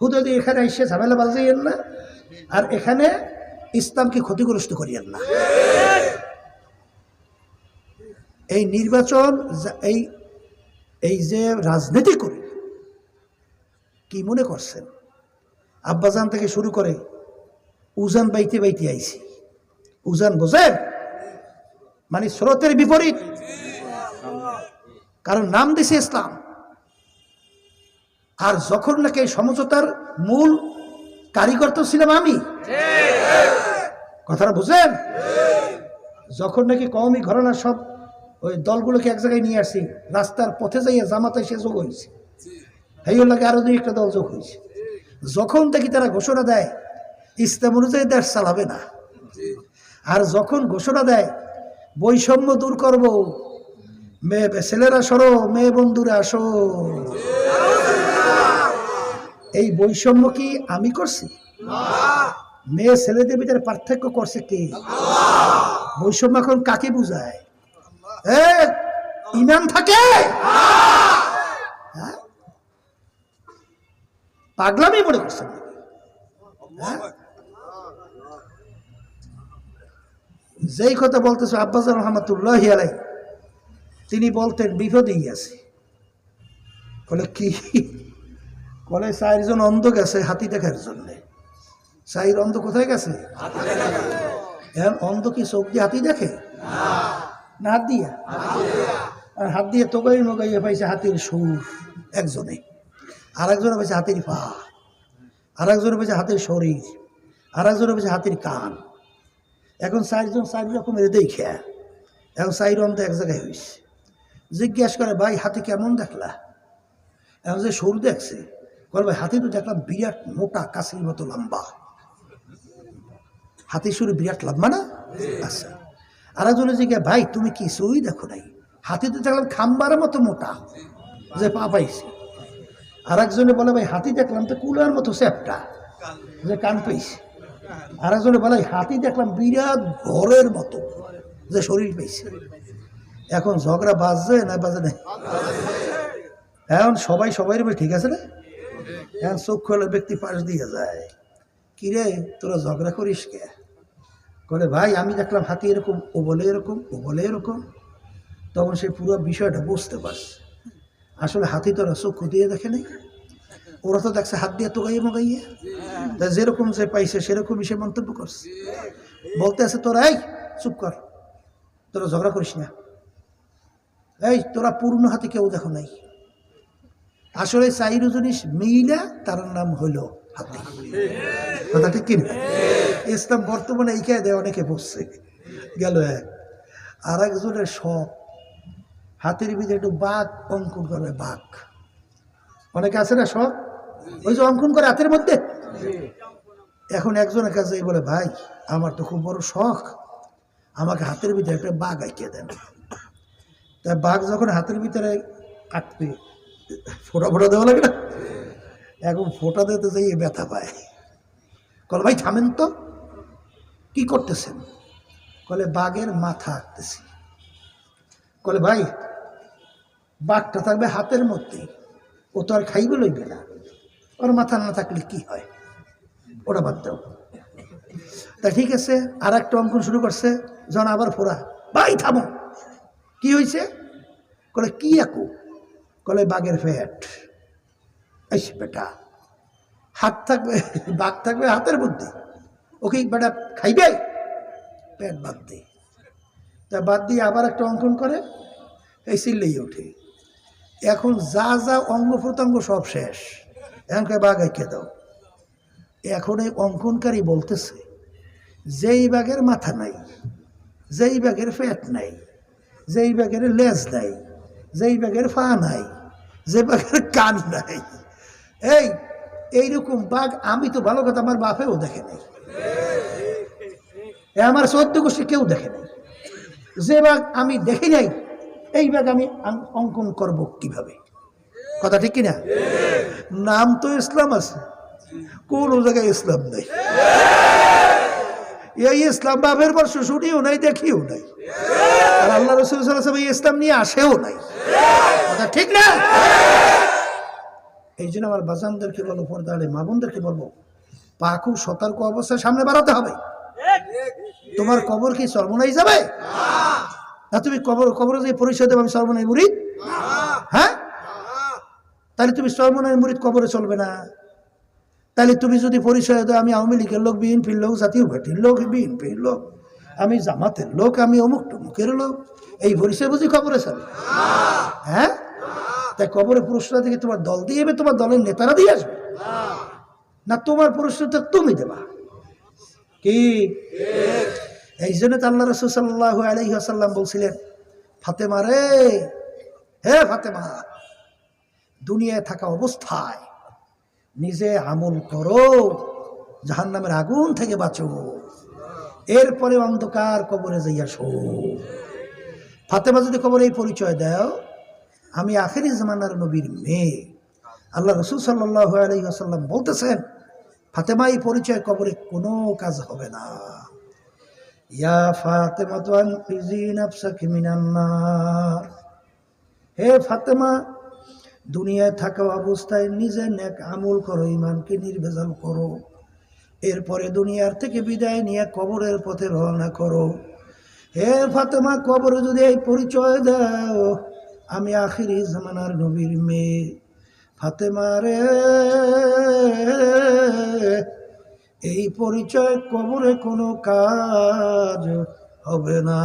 হুদুদি এখানে এসে ঝামেলা বাজাইয়েন না, আর এখানে ইসলামকে ক্ষতিগ্রস্ত করিয়েন না। এই নির্বাচন, এই যে রাজনীতি করে কি মনে করছেন? আব্বাজান থেকে শুরু করে উজান বাইতে বাইতে আইছি। উজান বোঝেন? মানে স্রোতের বিপরীত, কারণ নাম দিছে ইসলাম। আর যখন নাকি এই সমঝোতার মূল কারিগর তো ছিলাম আমি, কথাটা বুঝেন? যখন নাকি কওমি ঘরানা সব ওই দলগুলোকে এক জায়গায় নিয়ে আসছি, রাস্তার পথে যাইয়া জামাতে সে যোগ হয়েছে, এই লাগে আরো দুই একটা দল যোগ হয়েছে। যখন দেখি তারা ঘোষণা দেয় ইসলাম অনুযায়ী দেশ চালাবে না, আর যখন ঘোষণা দেয় বৈষম্য দূর করব, মেয়ে ছেলেরা সরো, মেয়ে বন্ধুরা আসো, এই বৈষম্য কি আমি করছি? মেয়ে ছেলেদের ভিতরে পার্থক্য করছে কে? বৈষম্য এখন কাকে বুঝায়? ইমান থাকে, পাগলামি মনে করছেন? যেই কথা বলতেছে আব্বাস রহমাতুল্লাহ আলাই, তিনি বলতেন বিপদেই আছে। বলে কি? বলে 4 জন অন্ধ গেছে হাতি দেখার জন্যে। 4 অন্ধ কোথায় গেছে? এখন অন্ধ কি চোখ দিয়ে হাতি দেখে না হাত দিয়া? আর হাত দিয়ে তোগাই মগাইয়ে পাইছে হাতির সুর একজনে, আর একজনে পাইছে হাতির পা, আর একজনে পাইছে হাতির শরীর, আর একজনে পাইছে হাতির কান। এখন 4 জন 4 রকমের দেখে, এখন 4 অন্ধ এক জায়গায় হয়েছে। জিজ্ঞাসা করে, ভাই হাতি কেমন দেখলা? এখন যে সুর দেখছে, বল ভাই হাতি তো দেখলাম বিরাট মোটা, কাশির মতো লম্বা। হাতির সুর বিরাট লম্বা না? আচ্ছা। আর একজনে জিজ্ঞাসা, ভাই তুমি কিছুই দেখো নাই, হাতি তো দেখলাম খাম্বার মতো মোটা, যে পা পাইছে। আর একজনে বলে, ভাই হাতি দেখলাম তো কুলার মতো চ্যাপটা, যে কান পাইছে। আর একজনে বলে, হাতি দেখলাম বিরাট ঘরের মতো, যে শরীর পাইছে। এখন ঝগড়া বাজছে না বাজে না? এখন সবাই সবাই ঠিক আছে না? এখন চোখ খোলা ব্যক্তি পাশ দিয়ে যায়, কিরে তোরা ঝগড়া করিস কে? বলে, ভাই আমি দেখলাম হাতি এরকম, ও বলে এরকম, ও বলে এরকম। তখন সে পুরো বিষয়টা বুঝতে পারছে, আসলে হাতি তোরা চক্ষু দিয়ে দেখে নেই, ওরা তো দেখছে হাত দিয়ে তোগাইয়ে মগাইয়ে, তা যেরকম সে পাইছে সেরকমই সে মন্তব্য করছে। বলতে আছে, তোরা এই চুপ কর, তোরা ঝগড়া করিস না, এই তোরা পূর্ণ হাতি কেউ দেখো নাই। আসলে 4 জিনিস মিলা তার নাম হইল হাতি। কথা ঠিক কিনা? ইসলাম বর্তমানে এই কে দেয়, অনেকে বসছে গেল এক। আর একজনের শখ হাতির ভিতরে একটু বাঘ অঙ্কন করবে, বাঘ। অনেকে আছে না শখ, ওই যে অঙ্কন করে হাতের মধ্যে। এখন একজনের কাছে বলে, ভাই আমার তো খুব বড় শখ, আমাকে হাতের ভিতরে একটা বাঘ আঁকিয়ে দেন। তা বাঘ যখন হাতের ভিতরে আঁকবে, ফোটা ফোটা দেওয়া লাগে না? এখন ফোটা দিতে যাই ব্যথা পায়। কল ভাই থামেন তো, কি করতেছেন? কলে বাঘের মাথা আঁকতেছি। কলে ভাই বাঘটা থাকবে হাতের মধ্যে, ও তো আর খাইবে লইবে না, ওর মাথা না থাকলে কি হয়, ওটা বাদ দাও। তা ঠিক আছে, আর একটা অঙ্কন শুরু করছে, যখন আবার ফোড়া, ভাই থামো, কি হয়েছে? কলে কি আঁকো? কলে বাঘের পেট। এই বেটা হাত থাকবে, বাঘ থাকবে হাতের মধ্যে, ওকে বেটা খাইবে, পেট বাদ দে। তা বাদ দিয়ে আবার একটা অঙ্কন করে, এই চিল্লেই ওঠে। এখন যা যা অঙ্গ প্রত্যঙ্গ সব শেষ, এখন বাঘ এঁকে দাও। এখন এই অঙ্কনকারী বলতেছে, যেই বাঘের মাথা নাই, যেই বাঘের পেট নাই, যেই বাঘের লেজ নাই, যেই বাঘের পা নাই, যে বাঘের কান নাই। এইরকম বাঘ আমি তো ভালো কথা আমার বাপেও দেখে নাই, আমার 14 গোষ্ঠী কেউ দেখে নাই। যে বাঘ আমি দেখি নাই এই বাঘ আমি অঙ্কন করব কিভাবে? কথা ঠিক কিনা? নাম তো ইসলাম আছে, কোন জায়গায় ইসলাম নেই। এই ইসলাম বাপের পর শুনিও নাই, দেখিও নাই, আর আল্লাহ রাসূল সাল্লাল্লাহু আলাইহি ওয়াসাল্লাম ইসলাম নিয়ে আসেও নাই। কথা ঠিক না? এই জন্য আমার বাজানদেরকে বলবো, পর্দারে মা বোনদেরকে বলবো, পা খুব সতর্ক অবস্থায় সামনে বাড়াতে হবে। তোমার কবর কি সর্বনাই যাবে না? তুমি কবরে যে পরিচয় দেবে আমি সর্বনাই মুরিদ, হ্যাঁ? তাহলে তুমি সর্বনাই মুরিদ কবরে চলবে না। তাহলে তুমি যদি পরিচয় দাও আমি আওয়ামী লীগের লোক, বিএনপির লোক, জাতীয় পার্টির লোক, বিএনপির লোক, আমি জামাতের লোক, আমি অমুক টুমুকের লোক, এই পরিচয় বুঝি কবরে চলে? হ্যাঁ? তাই কবরে পুরস্কার থেকে তোমার দল দিয়ে যাবে, তোমার দলের নেতারা দিয়ে আসবে না, তোমার পুরস্কারটা তুমি দেবা কি? এই জন্য তো আল্লাহ রাসূল সাল্লাল্লাহু আলাইহি ওয়াসাল্লাম বলছিলেন, ফাতেমা রে, হে ফাতেমা, দুনিয়ায় থাকা অবস্থায় নিজে আমল করো, জাহান্নামের আগুন থেকে বাঁচো, এরপরে অন্ধকার কবরে যাইয়া শো। ফাতেমা যদি কবরে এই পরিচয় দাও আমি আখেরি জামানার নবীর মেয়ে, আল্লাহ রাসূল সাল্লাল্লাহু আলাইহি ওয়াসাল্লাম বলতেছেন, ফাতেমা এই পরিচয় কবরে কোনো কাজ হবে না। ইয়া ফাতেমা আনকিজি নাফসাকি মিনান নার, হে ফাতেমা, দুনিয়ায় থাকা অবস্থায় নিজে নেক আমল করো, ইমানকে নির্ভেজাল করো, এরপরে দুনিয়ার থেকে বিদায় নিয়ে কবরের পথে রওনা করো। হে ফাতেমা, কবরে যদি এই পরিচয় দাও আমি আখিরি জামানার নবীর মেয়ে, ফাতেমা রে, এই পরিচয় কবরে কোনো কাজ হবে না।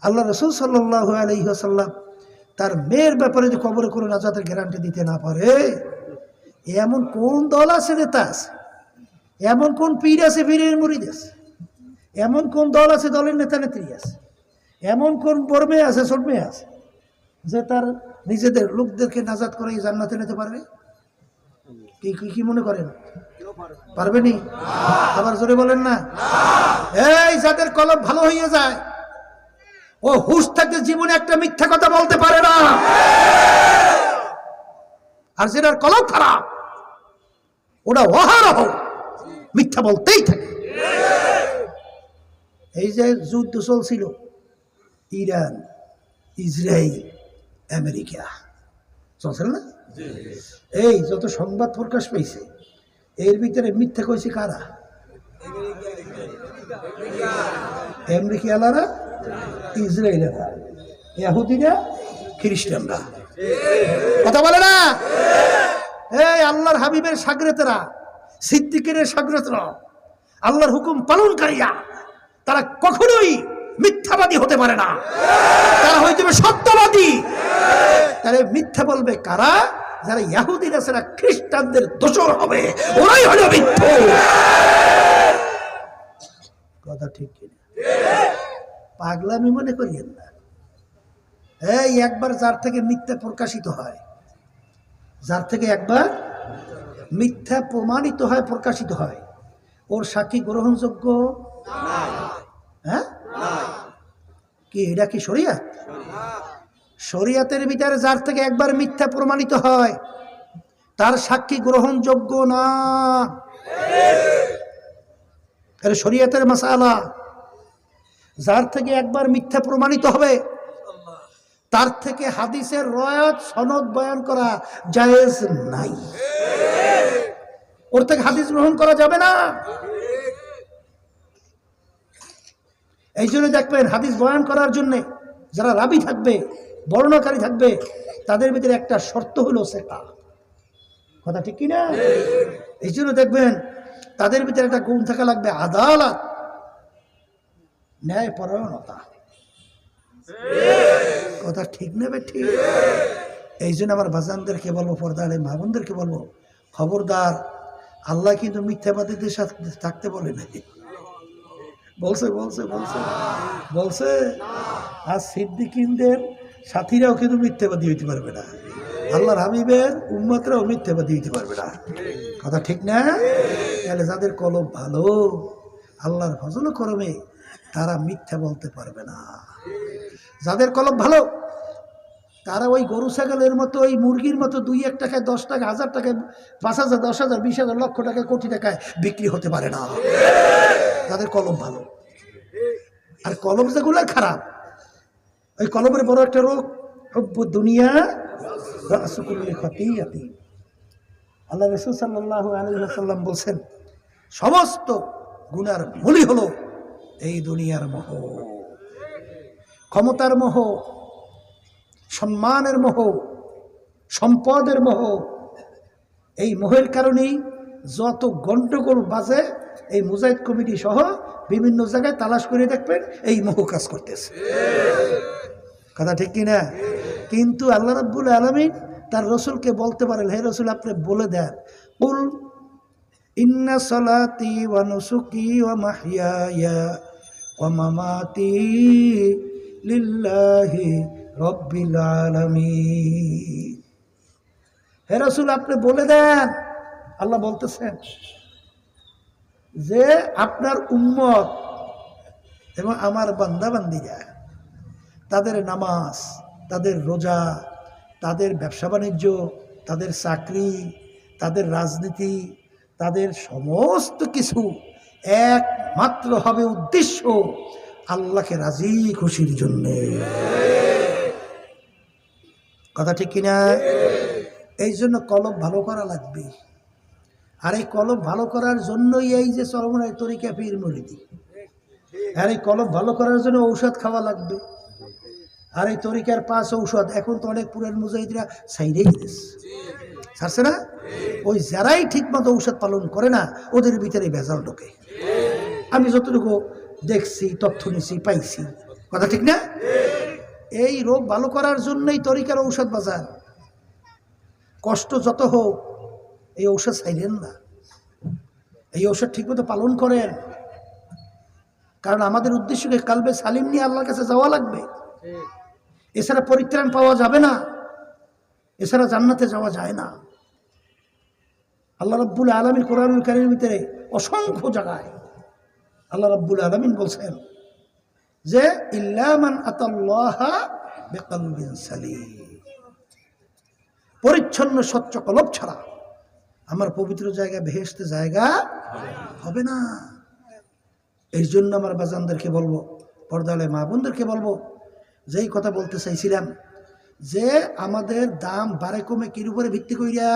আল্লাহ রাসূল সাল্লাল্লাহু আলাইহি ওয়াসাল্লাম তার মেয়ের ব্যাপারে যে কবরে কোনো নাজাতের গ্যারান্টি দিতে না পারে, এমন কোন দল আছে, নেতা আছে, এমন কোন পীর আছে, পীরের মুরিদ আছে, এমন কোন দল আছে, দলের নেতা নেত্রী আছে, এমন কোন বড় মেয়ে আছে, ছোট মেয়ে আছে যে তার নিজেদের লোকদেরকে নাজাত করে জান্নাতে নিতে পারবে? কি মনে করেন? পারবেনি? আবার জোরে বলেন না। এই যাদের কলম ভালো হয়ে যায়, ও হুঁশ থাকতে জীবনে একটা মিথ্যা কথা বলতে পারে না, আর যেটার কলম খারাপ ওটা অহরহ মিথ্যা বলতেই থাকে। এই যে যুদ্ধ চলছিল ইরান, ইসরায়েল, আমেরিকা, চলছিল না? এই যত সংবাদ প্রকাশ পাইছে এর ভিতরে মিথ্যা কইছে কারা? আমেরিকালারা, ইসরায়েলেরা, ইহুদিরা, খ্রিস্টানরা। কথা বলে না? এই আল্লাহর হাবিবের সাগরেতেরা, সিদ্দিকের সাগরেতরা, আল্লাহর হুকুম পালনকারীরা, তারা কখনোই মিথ্যাবাদী হতে পারে না, তারা হইতে হবে সত্যবাদী। তাহলে মিথ্যা বলবে কারা? যারা ইহুদিরা ছাড়া খ্রিস্টানদের দোষর হবে, ওরাই হলো মিথ্যা। কথা ঠিক কিনা? পাগলামি মনে করিয়েন না। এই একবার যার থেকে মিথ্যা প্রকাশিত হয়, যার থেকে একবার মিথ্যা প্রমাণিত হয়, প্রকাশিত হয়, ওর সাক্ষী গ্রহণযোগ্য? হ্যাঁ, কি এটা কি শরিয়াত? শরিয়াতের ভিতরে যার থেকে একবার মিথ্যা প্রমাণিত হয় তার সাক্ষী গ্রহণযোগ্য না। এটা শরিয়াতের মাসালা। যার থেকে একবার মিথ্যা প্রমাণিত হবে তার থেকে হাদিসের রয়াত সনদ বয়ান করা জায়েজ নাই, ওর থেকে হাদিস গ্রহণ করা যাবে না। এই জন্য দেখবেন হাদিস বয়ান করার জন্য যারা রাবি থাকবে, বর্ণনাকারী থাকবে, তাদের ভিতরে একটা শর্ত হলো সেটা। কথা ঠিক কিনা? এই জন্য দেখবেন তাদের ভিতরে একটা গুণ থাকা লাগবে, আদালত, ন্যায়পরায়ণতা। কথা ঠিক নেবে? ঠিক। এই জন্য আমার বাজানদেরকে বলবো, পর্দারে মা বোনদেরকে বলবো, খবরদার, আল্লাহ কিন্তু মিথ্যাবাদীদের সাথে থাকতে বলে নাই। বলছে বলছে বলছে বলছে আর সিদ্দিকিনদের সাথীরাও কিন্তু মিথ্যাবাদী হইতে পারবে না, আল্লাহর হাবিবের উম্মতরাও মিথ্যাবাদী হইতে পারবে না। কথা ঠিক না? তাহলে যাদের কলব ভালো, আল্লাহর ফজল করমে, তারা মিথ্যা বলতে পারবে না। যাদের কলব ভালো, তারা ওই গরু ছাগলের মতো, ওই মুরগির মতো 2-1 টাকায় 10 টাকা 1000 টাকায় 5000 10,000 20,000 লক্ষ টাকায় কোটি টাকায় বিক্রি হতে পারে না, যাদের কলম ভালো। আর কলম যেগুলো খারাপ, ওই কলমের বড় একটা রোগ, হুব্বু দুনিয়া রাসু কুল্লি খতিয়াতি। আল্লাহ রাসূল সাল্লাল্লাহু আলাইহি ওয়াসাল্লাম বলছেন, সমস্ত গুনার মূলই হলো এই দুনিয়ার মোহ, ক্ষমতার মোহ, সম্মানের মোহ, সম্পদের মোহ। এই মোহের কারণেই যত গন্ডগোল বাজে, এই মুজাহিদ কমিটি সহ বিভিন্ন জায়গায় তালাশ করে দেখবেন এই মোহ কাজ করতেছে। কথা ঠিক কিনা? কিন্তু আল্লাহ রাব্বুল আলামিন তার রসুলকে বলতে পারেন, হে রসুল আপনি বলে দেন, কুল ইন্না সালাতি ওয়া নুসুকি ওয়া মাহইয়ায়া ওয়া মামাতি লিল্লাহি রব্বিল আলামিন। হে রাসূল আপনি বলে দেন, আল্লাহ বলতেছেন যে আপনার উম্মত এবং আমার বান্দা বান্দিরা, তাদের নামাজ, তাদের রোজা, তাদের ব্যবসা বাণিজ্য, তাদের চাকরি, তাদের রাজনীতি, তাদের সমস্ত কিছু একমাত্র হবে উদ্দেশ্য আল্লাহকে রাজি খুশির জন্য। কথা ঠিক কিনা? এই জন্য কলব ভালো করা লাগবে। আর এই কলব ভালো করার জন্যই এই যে চরমনাই তরিকা পীর মুরিদি, আর এই কলব ভালো করার জন্য ঔষধ খাওয়া লাগবে। আর এই তরিকার 5 ঔষধ এখন তো অনেক পুরান মুজাহিদরা ছাইরেই দিয়েছে, ছাড়ছে না? ওই যারাই ঠিক মতো ঔষধ পালন করে না, ওদের ভিতরে ভেজাল ঢোকে। আমি যতটুকু দেখছি, তথ্য নিছি, পাইছি। কথা ঠিক না? এই রোগ ভালো করার জন্যই তরিকার ঔষধ বাজার। কষ্ট যত হোক এই ঔষধ ছাইরেন না, এই ঔষধ ঠিকমতো পালন করেন। কারণ আমাদের উদ্দেশ্যকে কালবে সালিম নিয়ে আল্লাহর কাছে যাওয়া লাগবে। এছাড়া পরিত্রাণ পাওয়া যাবে না, এছাড়া জান্নাতে যাওয়া যায় না। আল্লাহ রাব্বুল আলামিন কোরআনুল কারীমের ভিতরে অসংখ্য জায়গায় আল্লাহ রাব্বুল আলামিন বলছেন যে ইল্লা মান আতাল্লাহা বিকলবিন সালিম, পরিচ্ছন্ন স্বচ্ছ কলব ছাড়া আমার পবিত্র জায়গা বেহেশতে জায়গা হবে না। এই জন্য আমার বাজানদেরকে বলবো, পর্দালে মা বোনদেরকে বলবো, যেই কথা বলতে চাইছিলাম যে আমাদের দাম বাড়ে কমে কির উপরে ভিত্তি কইরা?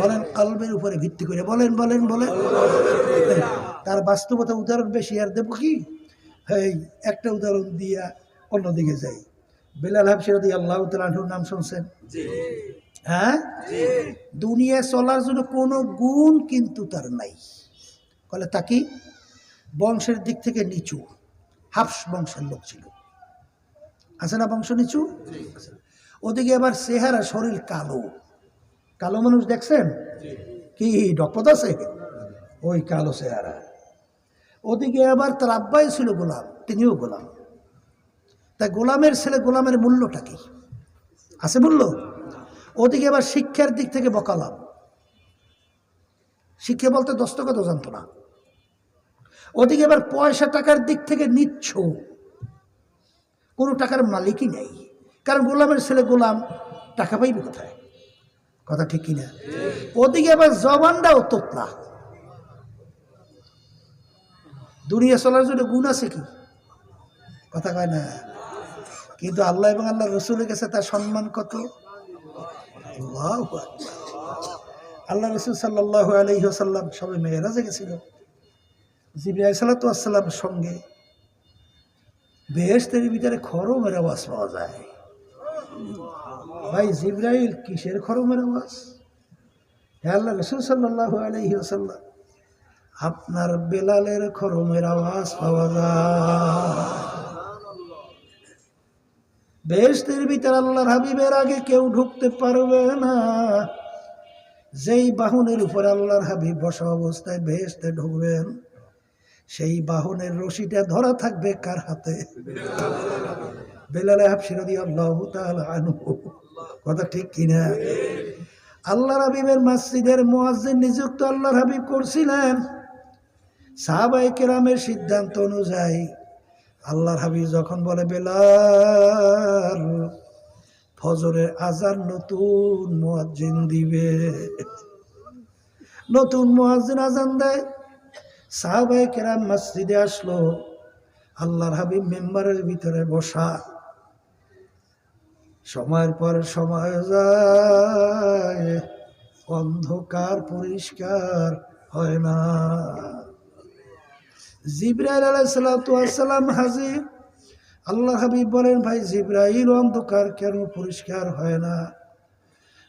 বলেন, কলবের উপরে ভিত্তি কইরা। বলেন বলেন বলেন। তার বাস্তবতা উদাহরণ বেশি, আর দেবো কি? এই একটা উদাহরণ দিয়া অন্যদিকে যাই। বেলাল হাবশী রাদিয়াল্লাহু তাআলা আনহুর নাম শুনছেন? হ্যাঁ? দুনিয়া চলার জন্য কোনো গুণ কিন্তু তার নাই। বলে তা কি? বংশের দিক থেকে নিচু, হাবশ বংশের লোক ছিল, আছে না বংশ নিচু? ওদিকে আবার চেহারা শরীর কালো, কালো মানুষ দেখছেন কি ডকপত আছে? ওই কালো চেহারা। ওদিকে আবার তার আব্বাই ছিল গোলাম, তিনিও গোলাম। তাই গোলামের ছেলে গোলামের মূল্যটা কি আছে? মূল্য। ওদিকে আবার শিক্ষার দিক থেকে বকালাম, শিক্ষা বলতে দস্তখতও জানতো না। ওদিকে আবার পয়সা টাকার দিক থেকে নিচ্ছ, কোনো টাকার মালিকই নেই। কারণ গোলামের ছেলে গোলাম, টাকা পাইবে কোথায়? কথা ঠিক কিনা? ওদিকে আবার জবানটাও তোতলা। দুনিয়া চলার জন্য গুণ আছে কি? কথা কয় না। কিন্তু আল্লাহ এবং আল্লাহ রসুলের কাছে তার সম্মান কত! আল্লাহু আকবার। আল্লাহ রসুল সাল্লাল্লাহু আলাইহি ওয়াসাল্লাম সবে মেরাজে গেছিল, জিবরাইল আলাইহিস সালামের সঙ্গে। বেহেশতের ভিতরে খরমের আওয়াজ পাওয়া যায়। ভাই জিবরাইল কিসের খরমের আওয়াজ? হে আল্লাহ রাসূল সাল্লাল্লাহু আলাইহি ওয়াসাল্লাম, আপনার বেলালের খরমের আওয়াজ পাওয়া যায়। বেহেশতের ভিতরে আল্লাহর হাবিবের আগে কেউ ঢুকতে পারবে না। যেই বাহনের উপরে আল্লাহর হাবিব বসা অবস্থায় বেহেশতে ঢুকবেন, সেই বাহনের রশিটা ধরা থাকবে কার হাতে? বেলাল হাবশী রাদিয়াল্লাহু তাআলা আনহু। কথা ঠিক কিনা? আল্লাহর হাবিবের মসজিদের মুয়াজ্জিন নিযুক্ত আল্লাহর হাবিব করছিলেন। সাহাবায়ে কেরামের সিদ্ধান্ত অনুযায়ী আল্লাহর হাবিব যখন বলে বেলাল ফজরের আজান নতুন মুয়াজ্জিন দিবে, নতুন মুয়াজ্জিন আজান দেয়, সাহাবায়ে কেরাম মসজিদে আসলো। আল্লাহর হাবিব মেম্বারের ভিতরে বসা। সময়ের পর সময় যায়, অন্ধকার পরিষ্কার হয় না। জিবরাইল আলাইহিস সালাতু ওয়াস সালাম হাজির। আল্লাহ হাবিব বলেন, ভাই জিবরাইল, অন্ধকার কেন পরিষ্কার হয় না?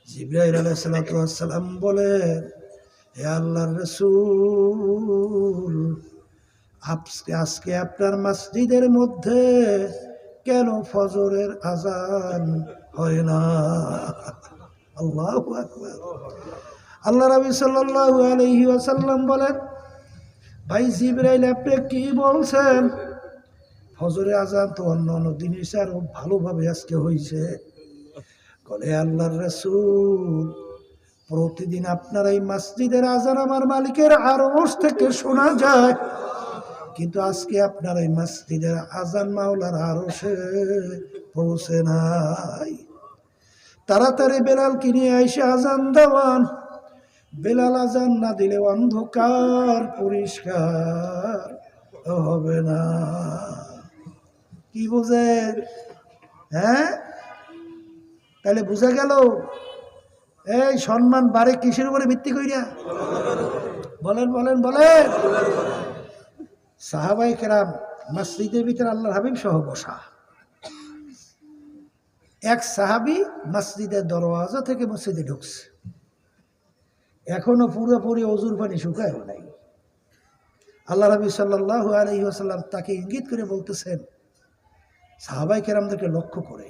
জিবরাইল আলাইহিস সালাতু ওয়াস সালাম বলেন, হে আল্লাহর রাসূল, আজকে আপনার মসজিদের মধ্যে কেন ফজরের আজান হয় না? আল্লাহু আকবার। আল্লাহ নবী সাল্লাল্লাহু আলাইহি ওয়াসাল্লাম বলেন, ভাই জিবরাইল, আপনি কি বলছেন? ফজরের আজান তো অন্য অন্য দিনের চেয়ে আরো ভালোভাবে আজকে হয়েছে। বলে, আল্লাহর রাসূল, প্রতিদিন আপনার এই মসজিদের আজান আমার মালিকের আরশ থেকে শোনা যায়, কিন্তু আজকে আপনার এই মসজিদের আজান মাওলার আরশে পৌঁছে নাই। তাড়াতাড়ি বেলালকে নিয়ে আইসে আজান দেওয়ান। বেলাল আজান না দিলে অন্ধকার পরিষ্কার হবে না। কি বুঝেন? হ্যাঁ, তাহলে বুঝা গেল এই সম্মান বাড়ে কিসের উপরে ভিত্তি কইরা? বলেন বলেন বলেন। সাহাবায়ে কেরাম মসজিদের ভিতরে আল্লাহর হাবিব সহ বসা। এক সাহাবী মসজিদের দরওয়াজা থেকে মসজিদে ঢুকছে, এখনো পুরোপুরি অজুর পানি শুকায়ও নাই। আল্লাহ নবী সাল্লাল্লাহু আলাইহি ওয়াসাল্লাম তাকে ইঙ্গিত করে বলতেছেন সাহাবায়ে কেরামদেরকে লক্ষ্য করে,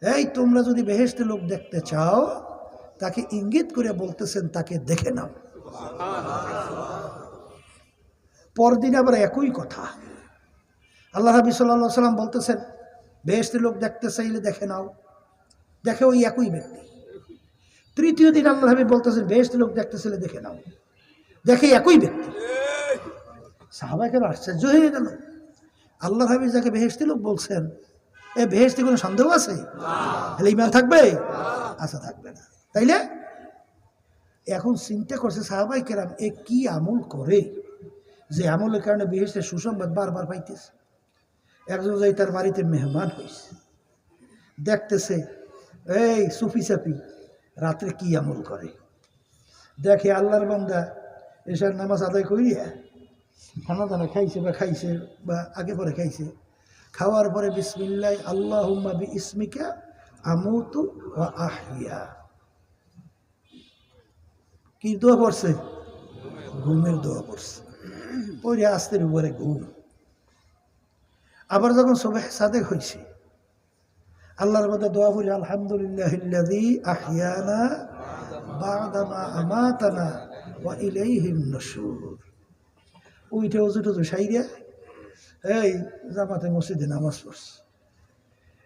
এই তোমরা যদি বেহেশতে লোক দেখতে চাও, তাকে ইঙ্গিত করে বলতেছেন তাকে দেখে নাও। পরদিন আবার একই কথা আল্লাহ নবী সাল্লাল্লাহু আলাইহি ওয়াসাল্লাম বলতেছেন, বেহেশতে লোক দেখতে চাইলে দেখে নাও। দেখে ওই একই ব্যক্তি। তৃতীয় দিন আল্লাহ নবী বলতেছেন, বেহেশতে লোক দেখতে চাইলে দেখে নাও। দেখে একই ব্যক্তি। সাহাবায়ে কেরাম আশ্চর্য হয়ে গেল, আল্লাহ নবী যাকে বেহেশতে লোক বলছেন, এ বেহেশতে কোনো সন্দেহ আছে? তাহলে ঈমান থাকবে? আশা থাকবে না। তাইলে এখন চিন্তা করছে সাহাবায়ে কেরাম, এ কি আমল করে যে আমলের কারণে বেহেশতের সুসংবাদ বারবার পাইতেছে। একজন যাই তার বাড়িতে মেহমান হয়েছে, দেখতেছে এই সুফি চাপি রাত্রে কি আমল করে। দেখে আল্লাহর বান্দা এশার নামাজ আদায় করিয়া খানা দানা খাইছে বা আগে পরে খাইছে, খাওয়ার পরে বিসমিল্লাহ আল্লাহুম্মা বিইসমিকা আমুতু ওয়া আহইয়া, কি দোয়া পড়ছে? ঘুমের দোয়া পড়ছে। পড়ে আস্তের উপরে ঘুম। আবার যখন সুবহ সাদেক হয়েছে, আল্লাহর মধ্যে দোয়া পড়ি, আলহামদুলিল্লাহিল্লাযী আহইয়ানা বা'দা মা আমাতানা ওয়া ইলাইহিন নুশুর। উইঠে ওযু টুযু সাইরা এই জামাতে মসজিদে নামাজ পড়ছে।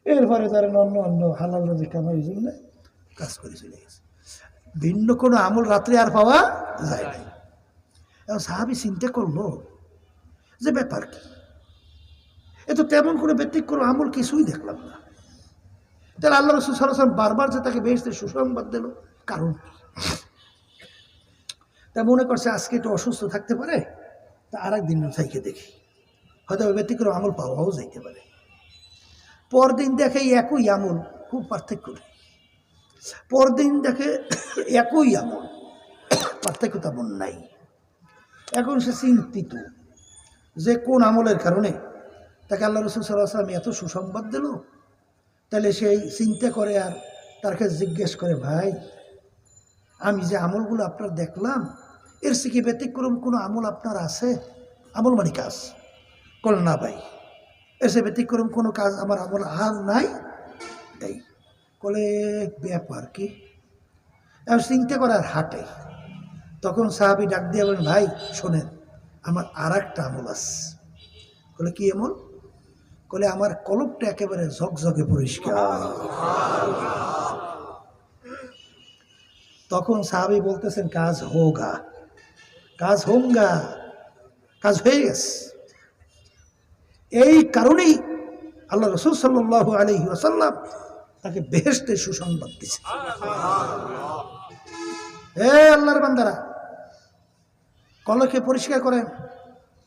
এরপরে তারা অন্য হালাল রুজি কামাই জন্য কাজ করে চলে গেছে। ভিন্ন কোনো আমল রাত্রে আর পাওয়া যায় নাই। এখন সাহাবী চিন্তা করলো যে ব্যাপার কি, এ তো তেমন কোনো ব্যতিক্রম আমল কিছুই দেখলাম না। তাহলে আল্লাহ রাসূল সাল্লাল্লাহু আলাইহি ওয়াসাল্লাম বারবার যে তাকে বেহেশতের সুসংবাদ দিল, কারণ তা মনে করছে আজকে একটু অসুস্থ থাকতে পারে, তা আর একদিন থাইকে দেখি, হয়তো ব্যতিক্রম আমল পাওয়াও যাইতে পারে। পরদিন দেখে একই আমল, খুব পার্থক্য নেই। পরদিন দেখে একই আমল, পার্থক্য তেমন নাই। এখন সে চিন্তিত যে কোন আমলের কারণে তাকে আল্লাহ রাসূল সাল্লাল্লাহু আলাইহি ওয়াসাল্লাম এত সুসংবাদ দিল। তাহলে সেই চিন্তা করে আর তার কাছে জিজ্ঞেস করে, ভাই আমি যে আমলগুলো আপনার দেখলাম, এর থেকে ব্যতিক্রম কোনো আমল আপনার আছে? আমল মানে কাজ। কল না ভাই, এর সে ব্যতিক্রম কোনো কাজ আমার আমল আর নাই। এই কলে ব্যাপার কি? এবার চিন্তা করার হাটে তখন সাহাবী ডাক দিয়ে বলেন, ভাই শোনেন, আমার আর একটা আমল আছে। বলে কি আমল? বলে আমার কলবটা একেবারে ঝকঝকে পরিষ্কার। তখন সাহাবী বলতেছেন কাজ হোগা, কাজ হোঙ্গা, কাজ হয়ে গেছে। এই কারণেই আল্লাহ রাসূল সাল্লাল্লাহু আলাইহি ওয়াসাল্লাম তাকে বেহেশতের সুসংবাদ দিয়েছেন। হে আল্লাহর বান্দারা, কলবকে পরিষ্কার করেন।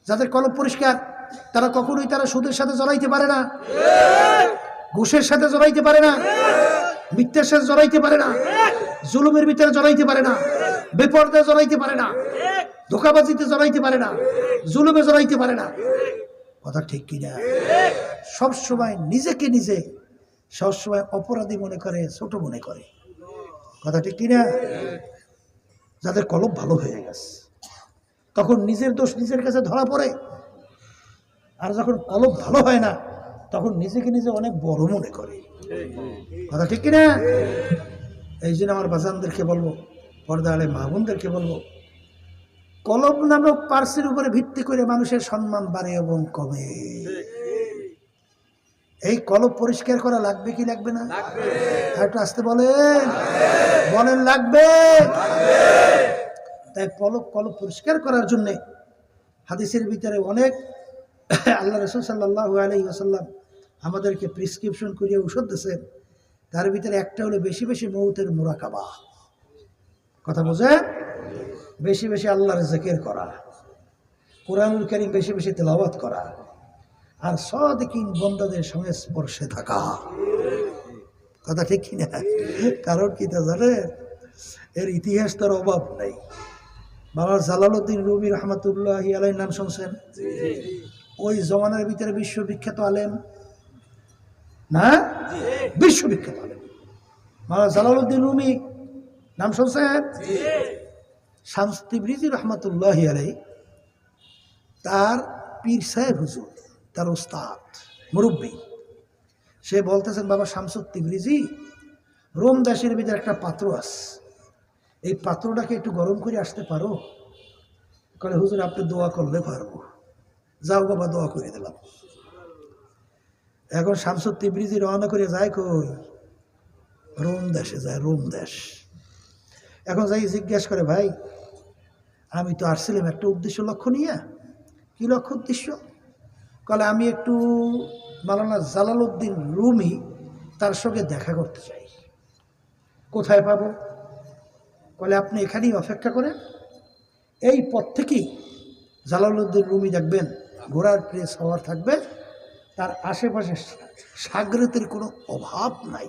যাদের কলব পরিষ্কার তারা কখনোই তারা সুদের সাথে জড়াইতে পারে না, ঘুষের সাথে জড়াইতে পারে না, মিথ্যার সাথে জড়াইতে পারে না, জুলুমের ভিতরে জড়াইতে পারে না, বেপরদায় জড়াইতে পারে না, ধোঁকাবাজিতে জড়াইতে পারে না, জুলুমে জড়াইতে পারে না। কথা ঠিক কিনা? সবসময় নিজেকে নিজে সবসময় অপরাধী মনে করে, ছোট মনে করে। কথা ঠিক কিনা? যাদের কলব ভালো হয়ে গেছে তখন নিজের দোষ নিজের কাছে ধরা পড়ে, আর যখন কলব ভালো হয় না তখন নিজেকে নিজে অনেক বড় মনে করে। কথা ঠিক কিনা? এই জন্য আমার বাজানদেরকে বলবো, পর্দা আলে মা বোনদেরকে বলবো, কলব নামক পার্সের উপরে ভিত্তি করে মানুষের সম্মান বাড়ে এবং কমে। এই কলব পরিষ্কার করা লাগবে কি লাগবে না? একটু আসতে বলেন, বলেন লাগবে। তাই কলব পরিষ্কার করার জন্যে হাদিসের ভিতরে অনেক আল্লাহ রাসূল সাল্লাল্লাহু আলাইহি ওয়াসাল্লাম আমাদেরকে প্রেসক্রিপশন করিয়ে ঔষধ দিয়েছেন। তার ভিতরে একটা হলো বেশি বেশি মৌতের মুরাকাবা। কথা বোঝেন? বেশি বেশি আল্লাহর জিকির করা, কোরআনুল কারীম বেশি বেশি তেলাওয়াত করা, আর সাদিকিন বান্দাদের সংস্পর্শে থাকা। কথা ঠিক কিনা? কারণ কি তা জানেন? এর ইতিহাস তার অভাব নাই। বাবা জালালউদ্দিন রুমি রহমাতুল্লাহি আলাইহির নাম শুনছেন? ওই জমানার ভিতরে বিশ্ববিখ্যাত আলেম না, বিশ্ববিখ্যাত আলেম বাবা জালালউদ্দিন রুমি নাম শুনছেন? শামস তিবরিজি রহমাতুল্লাহি আলাইহি তার পীর সাহেব হুজুর, তার ওস্তাদ মুরব্বী, সে বলতেছেন বাবা শামসুত তিবরিজি, রোম দেশের ভিতরে একটা পাত্র আছে, এই পাত্রটাকে একটু গরম করে আসতে পারো? বলে হুজুর আপনি দোয়া করলে পারবো। যাও বাবা, দোয়া করে দিলাম। এখন শামসুত তিবরিজি রওনা করে যায় কই? রোম দেশে যায়, রোম দেশ। এখন যাই জিজ্ঞেস করে, ভাই আমি তো আসছিলাম একটা উদ্দেশ্য লক্ষ্য নিয়ে। কি লক্ষ্য উদ্দেশ্য? কলে আমি একটু মাওলানা জালালউদ্দিন রুমি তার সঙ্গে দেখা করতে চাই। কোথায় পাবো? কলে আপনি এখানেই অপেক্ষা করেন, এই পথ থেকেই জালালউদ্দিন রুমি দেখবেন ঘোড়ার প্রেস হওয়ার থাকবে, তার আশেপাশে সাগরেতের কোনো অভাব নাই।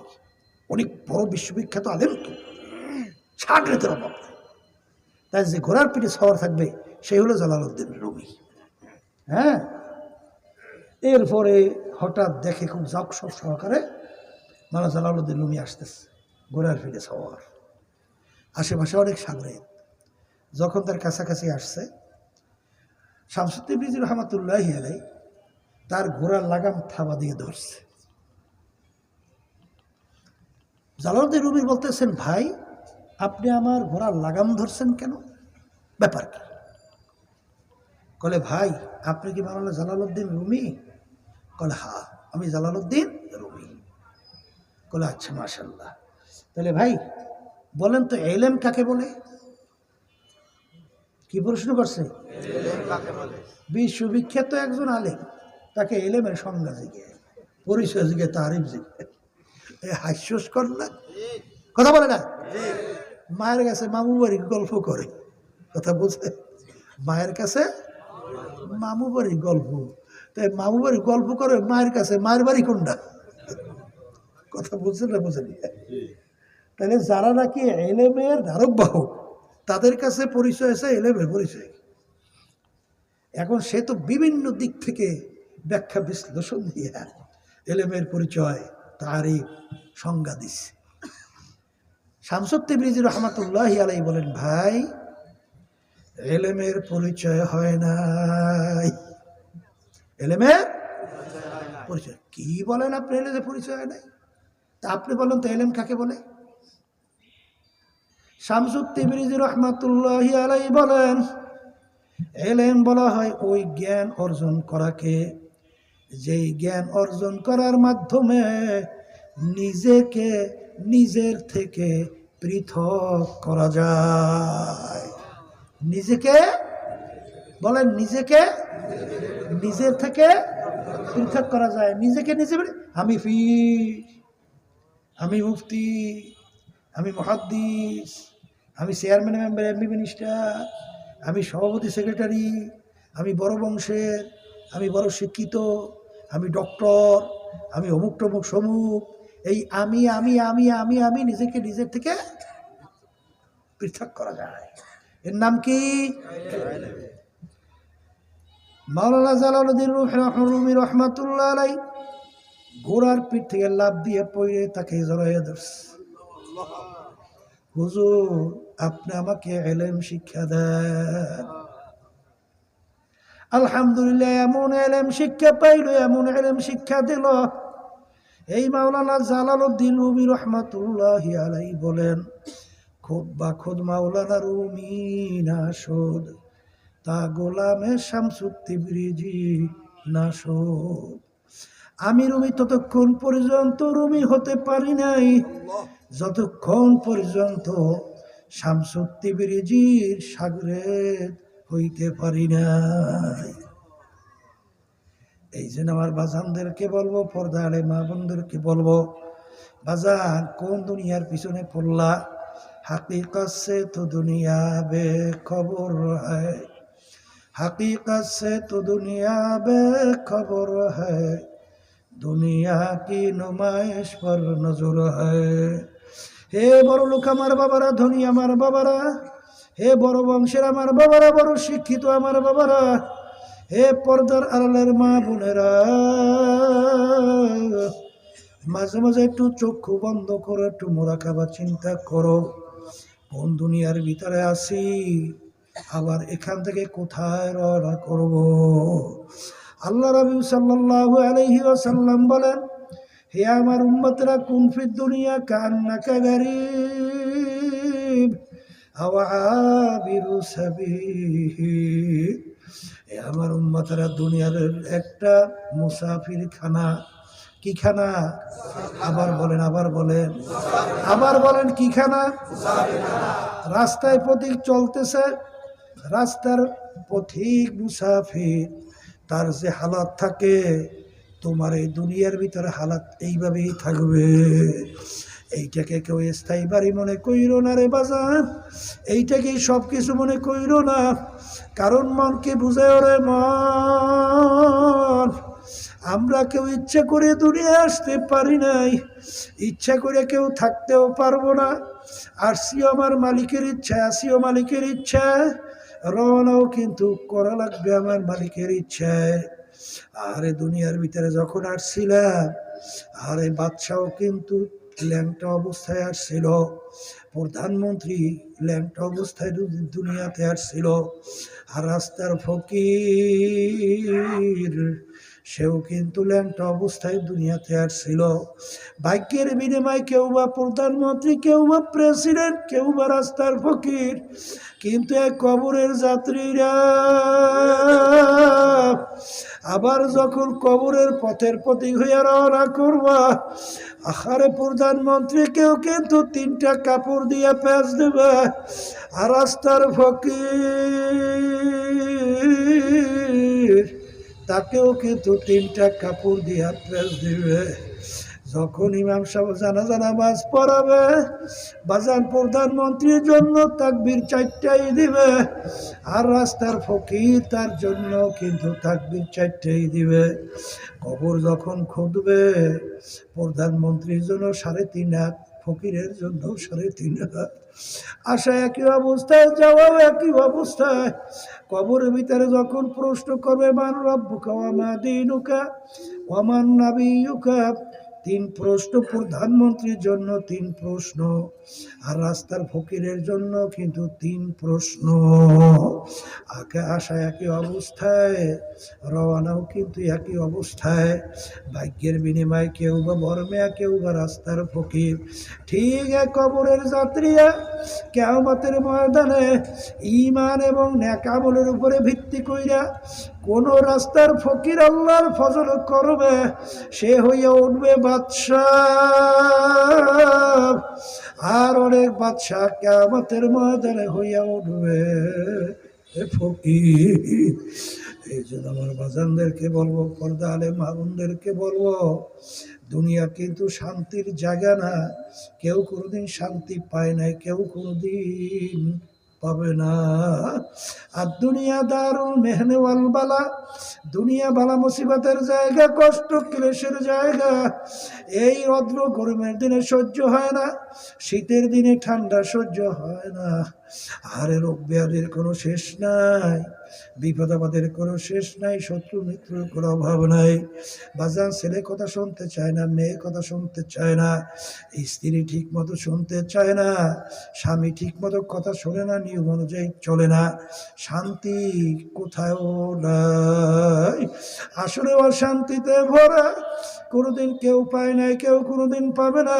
অনেক বড় বিশ্ববিখ্যাত আলেম তো, সাগরেতের অভাব নাই। তাই যে ঘোড়ার পিঠে সওয়ার থাকবে সেই হলো জালালউদ্দিন রুমি। হ্যাঁ, এরপরে হঠাৎ দেখে খুব জাকসব সহকারে মাওলানা জালালউদ্দিন রুমি আসতেছে, ঘোড়ার পিঠে সওয়ার, আশেপাশে অনেক সাগরেত। যখন তার কাছাকাছি আসছে, শামসুত তিবরিজি রহমাতুল্লাহি আলাইহি তার ঘোড়ার লাগাম থাবা দিয়ে ধরছে। জালালউদ্দিন রুমি বলতেছেন, ভাই আপনি আমার ঘোড়ার লাগাম ধরছেন কেন? ব্যাপার কি? কলে ভাই আপনি কি মাওলানা জালালউদ্দিন রুমি? কলে হ্যাঁ আমি জালালউদ্দিন রুমি। কলে আচ্ছা মাশাআল্লাহ, তাহলে ভাই বলেন তো এলেম কাকে বলে? কি প্রশ্ন করছে? বিশ্ববিখ্যাত একজন আলেম, তাকে এলেমের সংজ্ঞা জিজ্ঞে, পরিচয় জিজ্ঞে, তারিফ জিজ্ঞে। হাস্যস্কর না? কথা বলে না? মায়ের কাছে মামু বাড়ির গল্প করে, কথা বলছে, মায়ের কাছে মামু বাড়ির গল্প। তাই মামু বাড়ির গল্প করে মায়ের কাছে, মায়ের বাড়ি কোনটা? কথা বলছেন না? বুঝেনি? তাহলে যারা নাকি এলেমের ধারক বাহক তাদের কাছে পরিচয় আছে এলেমের পরিচয়। এখন সে তো বিভিন্ন দিক থেকে ব্যাখ্যা বিশ্লেষণ দিয়ে এলেমের পরিচয় তারিফ সংজ্ঞা দিচ্ছে। শামসুত তিবরিজি রহমাতুল্লাহি আলাইহি বলেন, ভাই এলেমের পরিচয় হয় নাই। এলেমের পরিচয় কি বলেন আপনি? এলেমের পরিচয় হয় নাই? তা আপনি বলেন তো এলেম কাকে বলে? শামসুত তিবরিজি রহমাতুল্লাহি আলাইহি বলেন, এলেম বলা হয় ওই জ্ঞান অর্জন করাকে যেই জ্ঞান অর্জন করার মাধ্যমে নিজেকে নিজের থেকে পৃথক করা যায়। নিজেকে বলেন, নিজেকে নিজের থেকে পৃথক করা যায়। নিজেকে নিজে আমি পীর, আমি মুফতি, আমি মুহাদ্দিস, আমি চেয়ারম্যান মেম্বার, এমপি মিনিস্টার, আমি সভাপতি সেক্রেটারি, আমি বড় বংশের, আমি বড় শিক্ষিত, আমি ডক্টর, আমি অমুক টমুক সমুক। এই আমি আমি আমি আমি আমি নিজেকে নিজের থেকে পৃথক করা যায়। এর নাম কি? মাওলানা জালালউদ্দিন রুমি রহমাতুল্লাহ আলাইহি ঘোড়ার পিঠ থেকে লাফ দিয়ে পড়ে তাকে জড়াইয়া ধরছে। হুজুর, আপনি আমাকে ইলম শিক্ষা দেন। আলহামদুলিল্লাহ, এমন ইলম শিক্ষা পাইল, এমন ইলম শিক্ষা দিল। এই মাওলানা জালালউদ্দিন রুমি রহমাতুল্লাহ আলাইহি বলেন, খুদ বা খুদ মাওলানা রুমি না শোধ, তা গোলামে শামসুত তিবরিজি না শোধ। আমি রুমি ততক্ষণ পর্যন্ত রুমি হতে পারি নাই যতক্ষণ পর্যন্ত শামসুত তিবরিজির শাগরেদ হইতে পারি নাই। এই জন্য আমার বাজানদেরকে বলবো, পর্দা আলে মা বোনদেরকে বলবো, বাজান কোন দুনিয়ার পিছনে পড়লা? हकीकत से तो दुनिया बेखबर है, हकीकत से तो दुनिया बेखबर है, दुनिया की नुमाइश पर नजर है। हे बड़ लोक आमार बाबारा, धनी आमार बाबारा, हे बड़ वंशेर आमार बाबारा, बड़ शिक्षित आमार बाबारा, हे पर्दार आড়ালের মা বোনেরা, মাঝে মাঝে একটু চক্ষু বন্ধ করো, একটু মুরাকাবা চিন্তা করো। কোন দুনিয়ার ভিতরে আছি, আবার এখান থেকে কোথায় রওনা করব? আল্লাহ রাসূল সাল্লাল্লাহু আলাইহি ওয়াসাল্লাম বলেন, হে আমার উম্মতরা, কুন ফিদ দুনিয়া কান্নাকা গারীব আও আবিরু সাবিল। হে আমার উম্মতরা, দুনিয়ার একটা মুসাফির খানা। কি খানা? আবার বলেন, আবার বলেন, আবার বলেন, কি খানা? রাস্তায় পথিক চলতেছে, রাস্তার পথিক মুসাফির, তার যে হালাত থাকে, তোমার এই দুনিয়ার ভিতরে হালাত এইভাবেই থাকবে। এইটাকে কেউ স্থায়ী বাড়ি মনে কইরো না রে বাজান, এইটাকেই সব কিছু মনে কইরো না। কারণ মনকে বুঝায়, ওরে মন, আমরা কেউ ইচ্ছা করে দুনিয়া আসতে পারি নাই, ইচ্ছা করে কেউ থাকতেও পারবো না। আসিও আমার মালিকের ইচ্ছা, আসিও মালিকের ইচ্ছা, রওনাও কিন্তু করা লাগবে আমার মালিকের ইচ্ছায়। আরে দুনিয়ার ভিতরে যখন আসছিলাম, আরে বাদশাও কিন্তু ল্যাংটা অবস্থায় আসছিল, প্রধানমন্ত্রী ল্যাংটা অবস্থায় দুনিয়াতে আসছিল, আর রাস্তার ফকির সেও কিন্তু ল্যাংটা অবস্থায় দুনিয়াতে আসছিল। ভাগ্যের বিনিময়ে কেউ বা প্রধানমন্ত্রী, কেউ বা প্রেসিডেন্ট, কেউ বা রাস্তার ফকির, কিন্তু এক কবরের যাত্রীরা আবার যখন কবরের পথের প্রতীক হইয়া রওনা করবা, আহারে প্রধানমন্ত্রী কেউ কিন্তু 3টা কাপড় দিয়ে প্যাঁচ দেবে, আর রাস্তার ফকির তাকেও কিন্তু 3টা কাপড় দিয়ে প্যাঁচ দিবে। যখন ইমাম সাহেব জানাজা নামাজ পড়াবে, বাজান প্রধানমন্ত্রীর জন্য তাকবীর 4টাই দিবে, আর রাস্তার ফকির তার জন্য কিন্তু তাকবীর 4টাই দিবে। কবর যখন খুঁদবে, প্রধানমন্ত্রীর জন্য 3.5 হাত, ফকিরের জন্য 3.5 হাত। আসা একই অবস্থায়, যাওয়াও একই অবস্থায়। কবরের ভিতরে যখন প্রশ্ন করবে, মান রব্বুকা ওয়া মা দীনুকা ওয়া মান নাবিয়ুকা, তিন প্রশ্ন, প্রধানমন্ত্রীর জন্য তিন প্রশ্ন, আর রাস্তার ফকিরের জন্য কিন্তু তিন প্রশ্ন। আগে আসা একই অবস্থায়, রওয়ানাও কিন্তু একই অবস্থায়। ভাগ্যের বিনিময়ে কেউ বা বর্মেয়া, কেউ বা রাস্তার ফকির। ঠিক কবরের যাত্রীরা কিয়ামতের ময়দানে ঈমান এবং নেক আমলের উপরে ভিত্তি কইরা কোন রাস্তার ফকির আল্লাহর ফজল করবে, সে হইয়া উঠবে বাদশাহ। আর অনেক বাদশাহ কিয়ামতের ময়দানে হইয়া উঠবে ফকির। এই জন্য আমার বাজানদেরকে বলবো, পর্দা আলেম মা বোনদেরকে বলবো, দুনিয়া কিন্তু শান্তির জায়গা না। কেউ কোনোদিন শান্তি পায় নাই, কেউ কোনোদিন পাবে না। আর দুনিয়া দারুল মেহনে ওয়াল বালা, দুনিয়া বালা মুসিবতের জায়গা, কষ্ট ক্লেশের জায়গা। এই রৌদ্র গরমের দিনে সহ্য হয় না, শীতের দিনে ঠান্ডা সহ্য হয় না। আরে রোগ ব্যাধির কোনো শেষ নাই, বিপদ আপদের কোনো শেষ নাই, শত্রু মিত্রের কোনো অভাব নাই। বাজান ছেলে কথা শুনতে চায় না, মেয়ে কথা শুনতে চায় না, স্ত্রী ঠিক মতো শুনতে চায় না, স্বামী ঠিক মতো কথা শোনে না, নিয়ম অনুযায়ী চলে না, শান্তি কোথাও নাই। আসলে অশান্তিতে ভরা, কোনোদিন কেউ পায় নাই, কেউ কোনোদিন পাবে না।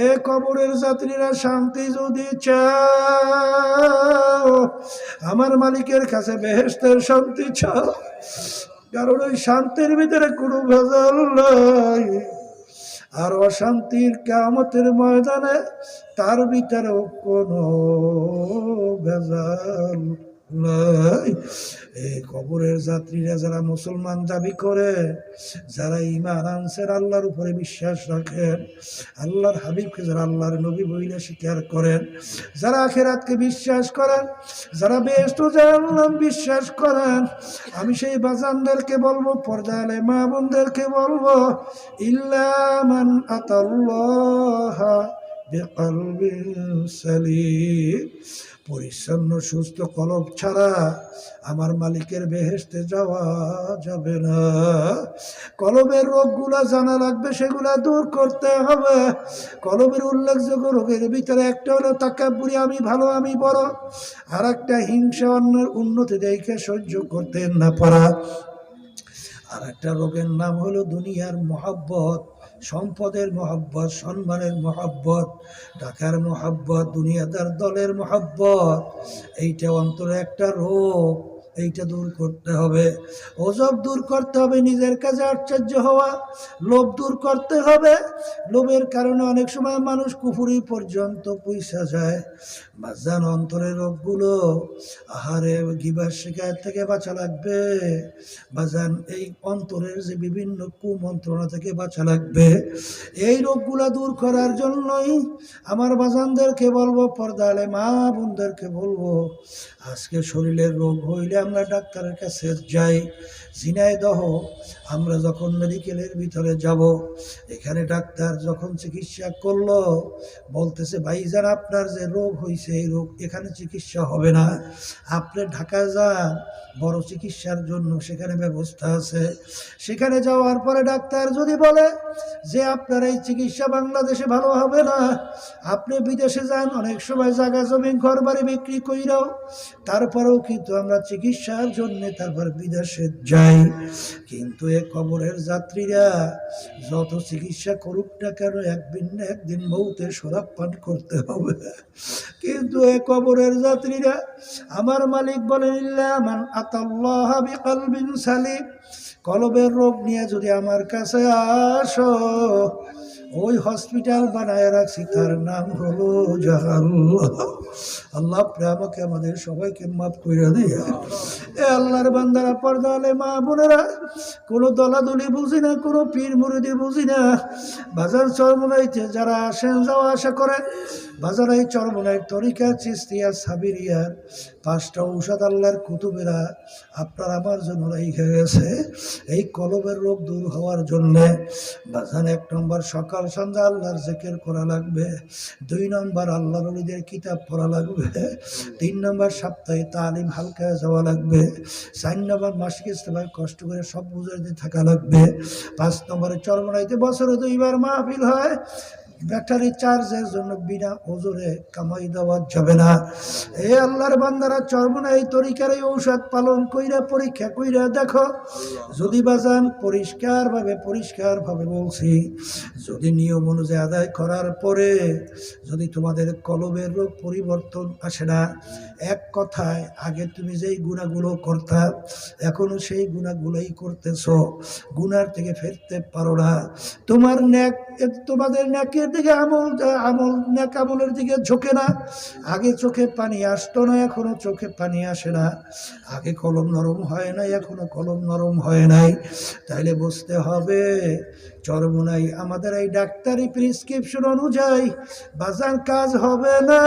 এ কবরের যাত্রীরা শান্তি যদি চাও, আমার মালিকের কাছে বেহেশতের শান্তি চাও, কারণ ওই শান্তির ভিতরে কোনো ভেজাল নাই। আর অশান্তির কিয়ামতের ময়দানে তার ভিতরেও কোনো ভেজাল নাই। এই কবরের যাত্রীরা যারা মুসলমান দাবি করে, যারা ঈমান আনছেন, আল্লাহর উপরে বিশ্বাস রাখেন, আল্লাহর হাবিবকে যারা আল্লাহর নবী বইলে স্বীকার করেন, যারা আখিরাতকে বিশ্বাস করেন, যারা বেহেশত জান্নাত বিশ্বাস করেন, আমি সেই বাজানদেরকে বলবো, পর্দা আলেম মা বোনদেরকে বলবো, ইল্লা মান আতাল্লাহ বিকলবিন সালিম, পরিচ্ছন্ন সুস্থ কলব ছাড়া আমার মালিকের বেহেশতে যাওয়া যাবে না। কলবের রোগগুলা জানা লাগবে, সেগুলা দূর করতে হবে। কলবের উল্লেখযোগ্য রোগের ভিতরে একটা হলো তাকাব্বুরি, আমি ভালো আমি বড়, আর একটা হিংসা, অন্যের উন্নতি দেখে সহ্য করতে না পারা, আর একটা রোগের নাম হলো দুনিয়ার মহব্বত, সম্পদের মহব্বত, সম্মানের মহব্বত, টাকার মহব্বত, দুনিয়াদার দলের মহব্বত। এইটা অন্তরে একটা রোগ, এইটা দূর করতে হবে। ওজব দূর করতে হবে, নিজের কাছে আশ্চর্য হওয়া, লোভ দূর করতে হবে। লোভের কারণে অনেক সময় মানুষ কুফরি পর্যন্ত পয়সা যায়। বাজান অন্তরের রোগগুলো, আহারে গিবার শিকায়ত থেকে বাঁচা লাগবে। বাজান এই অন্তরের যে বিভিন্ন কুমন্ত্রণা থেকে বাঁচা লাগবে। এই রোগগুলা দূর করার জন্যই আমার বাজানদেরকে বলবো, পর্দা আলেম মা বোনদেরকে বলবো, আজকে শরীরের রোগ হইলে আমরা ডাক্তারের কাছে যাই। ঝিনাইদহ আমরা যখন মেডিকেলের ভিতরে যাব, এখানে ডাক্তার যখন চিকিৎসা করলো, বলতেছে ভাইজান আপনার যে রোগ হয়েছে, এই রোগ এখানে চিকিৎসা হবে না, আপনি ঢাকা যান, বড় চিকিৎসার জন্য সেখানে ব্যবস্থা আছে। সেখানে যাওয়ার পরে ডাক্তার যদি বলে যে আপনার এই চিকিৎসা বাংলাদেশে ভালো হবে না, আপনি বিদেশে যান, অনেক সময় জায়গা জমি ঘর বাড়ি বিক্রি কইরাও তারপরেও কিন্তু আমরা চিকিৎসার জন্য তারপর বিদেশে যাই। কিন্তু এ কবরের যাত্রীরা যত চিকিৎসা করুক না কেন, একদিন না একদিন মৌতের শরাব পান করতে হবে। কিন্তু এ কবরের যাত্রীরা, আমার মালিক বলেন, ইল্লা মান আতাল্লাহ বিকলবিন সালিম, কলবের রোগ নিয়ে যদি আমার কাছে আসো, ওই হসপিটাল বানায় রাখছি, তার নাম হলো জাহান্নাম। আল্লাহ আমাকে আমাদের সবাইকে মাফ করে দিয়ে। এ আল্লাহর বান্দারা, পর্দা আলেম মা বোনেরা, কোনো দলাদলি বুঝি না, কোনো পীর মুরিদি বুঝি না। বাজার চরমোনাইতে যারা আসেন, যাওয়া আসা করেন, বাজার এই চরমোনাই তরিকা, চিস্তিয়া, সাবিরিয়ার 5টা ঔষধ আল্লাহর কুতুবেরা আপনার আমার জন্য রেখে গেছে এই কলবের রোগ দূর হওয়ার জন্যে। বাজার 1 নম্বর, সকাল সকাল সন্ধ্যা আল্লাহর জিকির করা লাগবে। 2 নম্বর আল্লাহর ওলিদের কিতাব পড়া লাগবে। 3 নম্বর সপ্তাহে তালিম হালকায় যাওয়া লাগবে। 4 নম্বর মাসিক ইস্তেমায় কষ্ট করে সব বুঝে দিয়ে থাকা লাগবে। 5 নম্বরে চরমনাইতে বছরে 2 বার মাহফিল হয়। ব্যাটারি চার্জের জন্য বিনা ওজরে কামাই দেওয়া যাবে না। এ আল্লাহর বান্দারা, চরমনাই তরিকার এই ঔষধ পালন কইরা পরীক্ষা কইরা দেখো। যদি বাজান পরিষ্কারভাবে বলছি, যদি নিয়ম অনুযায়ী আদায় করার পরে যদি তোমাদের কলবের রোগ পরিবর্তন আসে না, এক কথায় আগে তুমি যেই গুনাহগুলো করতা এখনো সেই গুনাহগুলোই করতেছ, গুনার থেকে ফিরতে পারো না। তোমাদের ন্যাকের দিকে আমলের দিকে ঝোঁকে না। আগে চোখে পানি আসতো না, এখনো চোখে পানি আসে না। আগে কলম নরম হয় নাই, এখনো কলম নরম হয় নাই। তাইলে বুঝতে হবে চরমোনাই আমাদের এই ডাক্তারি প্রেসক্রিপশন অনুযায়ী বাজান কাজ হবে না।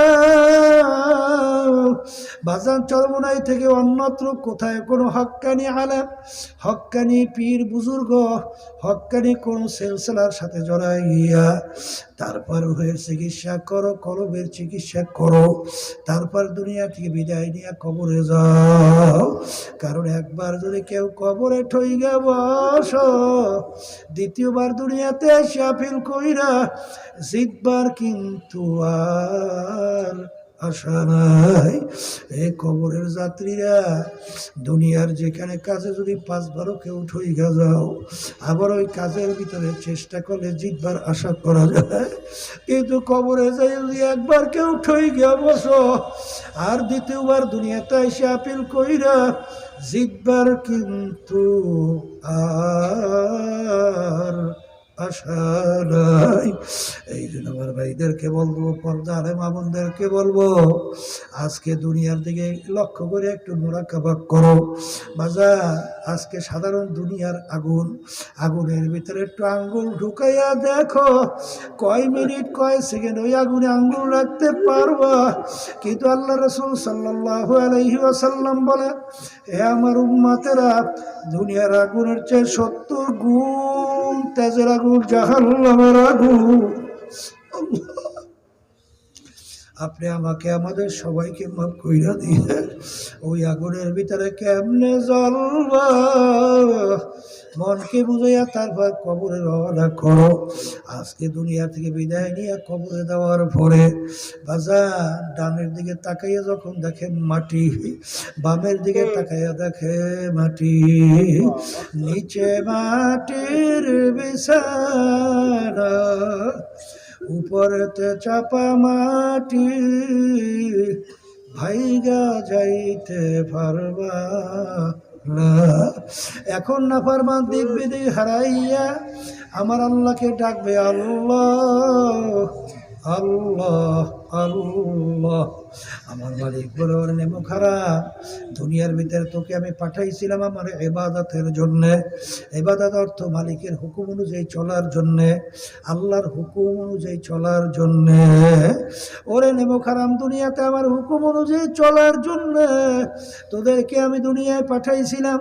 বাজান চরমোনাই থেকে অন্যত্র কোথায় কোনো হক্কানি আলেম, হক্কানি পীর বুজুর্গ, হক্কানি কোন সিলসিলার সাথে জড়াইয়া তারপর হয়ে চিকিৎসা করো, কলবের চিকিৎসা করো, তারপর দুনিয়া থেকে বিদায় নিয়ে কবরে যাও। কারণ একবার যদি কেউ কবরে ঠইগা বস, দ্বিতীয়বার দুনিয়াতে শাফিল কইরা জিতবার কিন্তু আর আশা নাই। এই কবরের যাত্রীরা দুনিয়ার যেখানে কাজে যদি 5 বারও কেউ ঠইগা যাও, আবার ওই কাজের ভিতরে চেষ্টা করলে জিতবার আশা করা যায়। কিন্তু কবরে যাই যদি একবার কেউ ঠইগা বসো আর দ্বিতীয়বার দুনিয়াতে এসে আপিল কইরা জিতবার কিন্তু আর আশা নাই। এই জন্য আমার ভাইদেরকে বলবো, পর্দা আলেম আমনদেরকে বলবো, আজকে দুনিয়ার দিকে লক্ষ্য করে একটু মুরাকাবা করো। বাজার আজকে সাধারণ দুনিয়ার আগুনের ভিতরে একটু আঙ্গুল ঢুকাইয়া দেখো, কয় মিনিট কয় সেকেন্ড ওই আগুনে আঙ্গুল রাখতে পারবা। কিন্তু আল্লাহ রাসূল সাল্লাল্লাহু আলাইহি ওয়াসাল্লাম বলে, হে আমার উম্মতেরা, দুনিয়ার আগুনের চেয়ে 70 গুণ তেজের আগুন জাহান্নামের আগুন। আপনি আমাকে আমাদের সবাইকে মাফ কইরা দিয়ে ওই আগুনের ভিতরে কেমনে জ্বলবা মনকে বুঝাইয়া তারপর কবরে রওনা করো। আজকে দুনিয়া থেকে বিদায় নিয়ে কবরে দেওয়ার পরে বাজার ডানের দিকে তাকাইয়া যখন দেখে মাটি, বামের দিকে তাকাইয়া দেখে মাটি, নিচে মাটির বিছানা, উপরেতে চাপা মাটি, ভাইগা যাইতে পারবা না। এখন না ফারমান দিক বিদিক হারাইয়া আমার আল্লাহকে ডাকবে, আল্লাহ আল্লাহ আল্লাহ। আমার মালিক বলে, ওর নেমো খারাপ, দুনিয়ার ভিতরে তোকে আমি পাঠাইছিলাম আমার ইবাদতের জন্যে। ইবাদত অর্থ মালিকের হুকুম অনুযায়ী চলার জন্যে, আল্লাহর হুকুম অনুযায়ী চলার জন্যে। ওরে নেমো খারাপ, দুনিয়াতে আমার হুকুম অনুযায়ী চলার জন্যে তোদেরকে আমি দুনিয়ায় পাঠাইছিলাম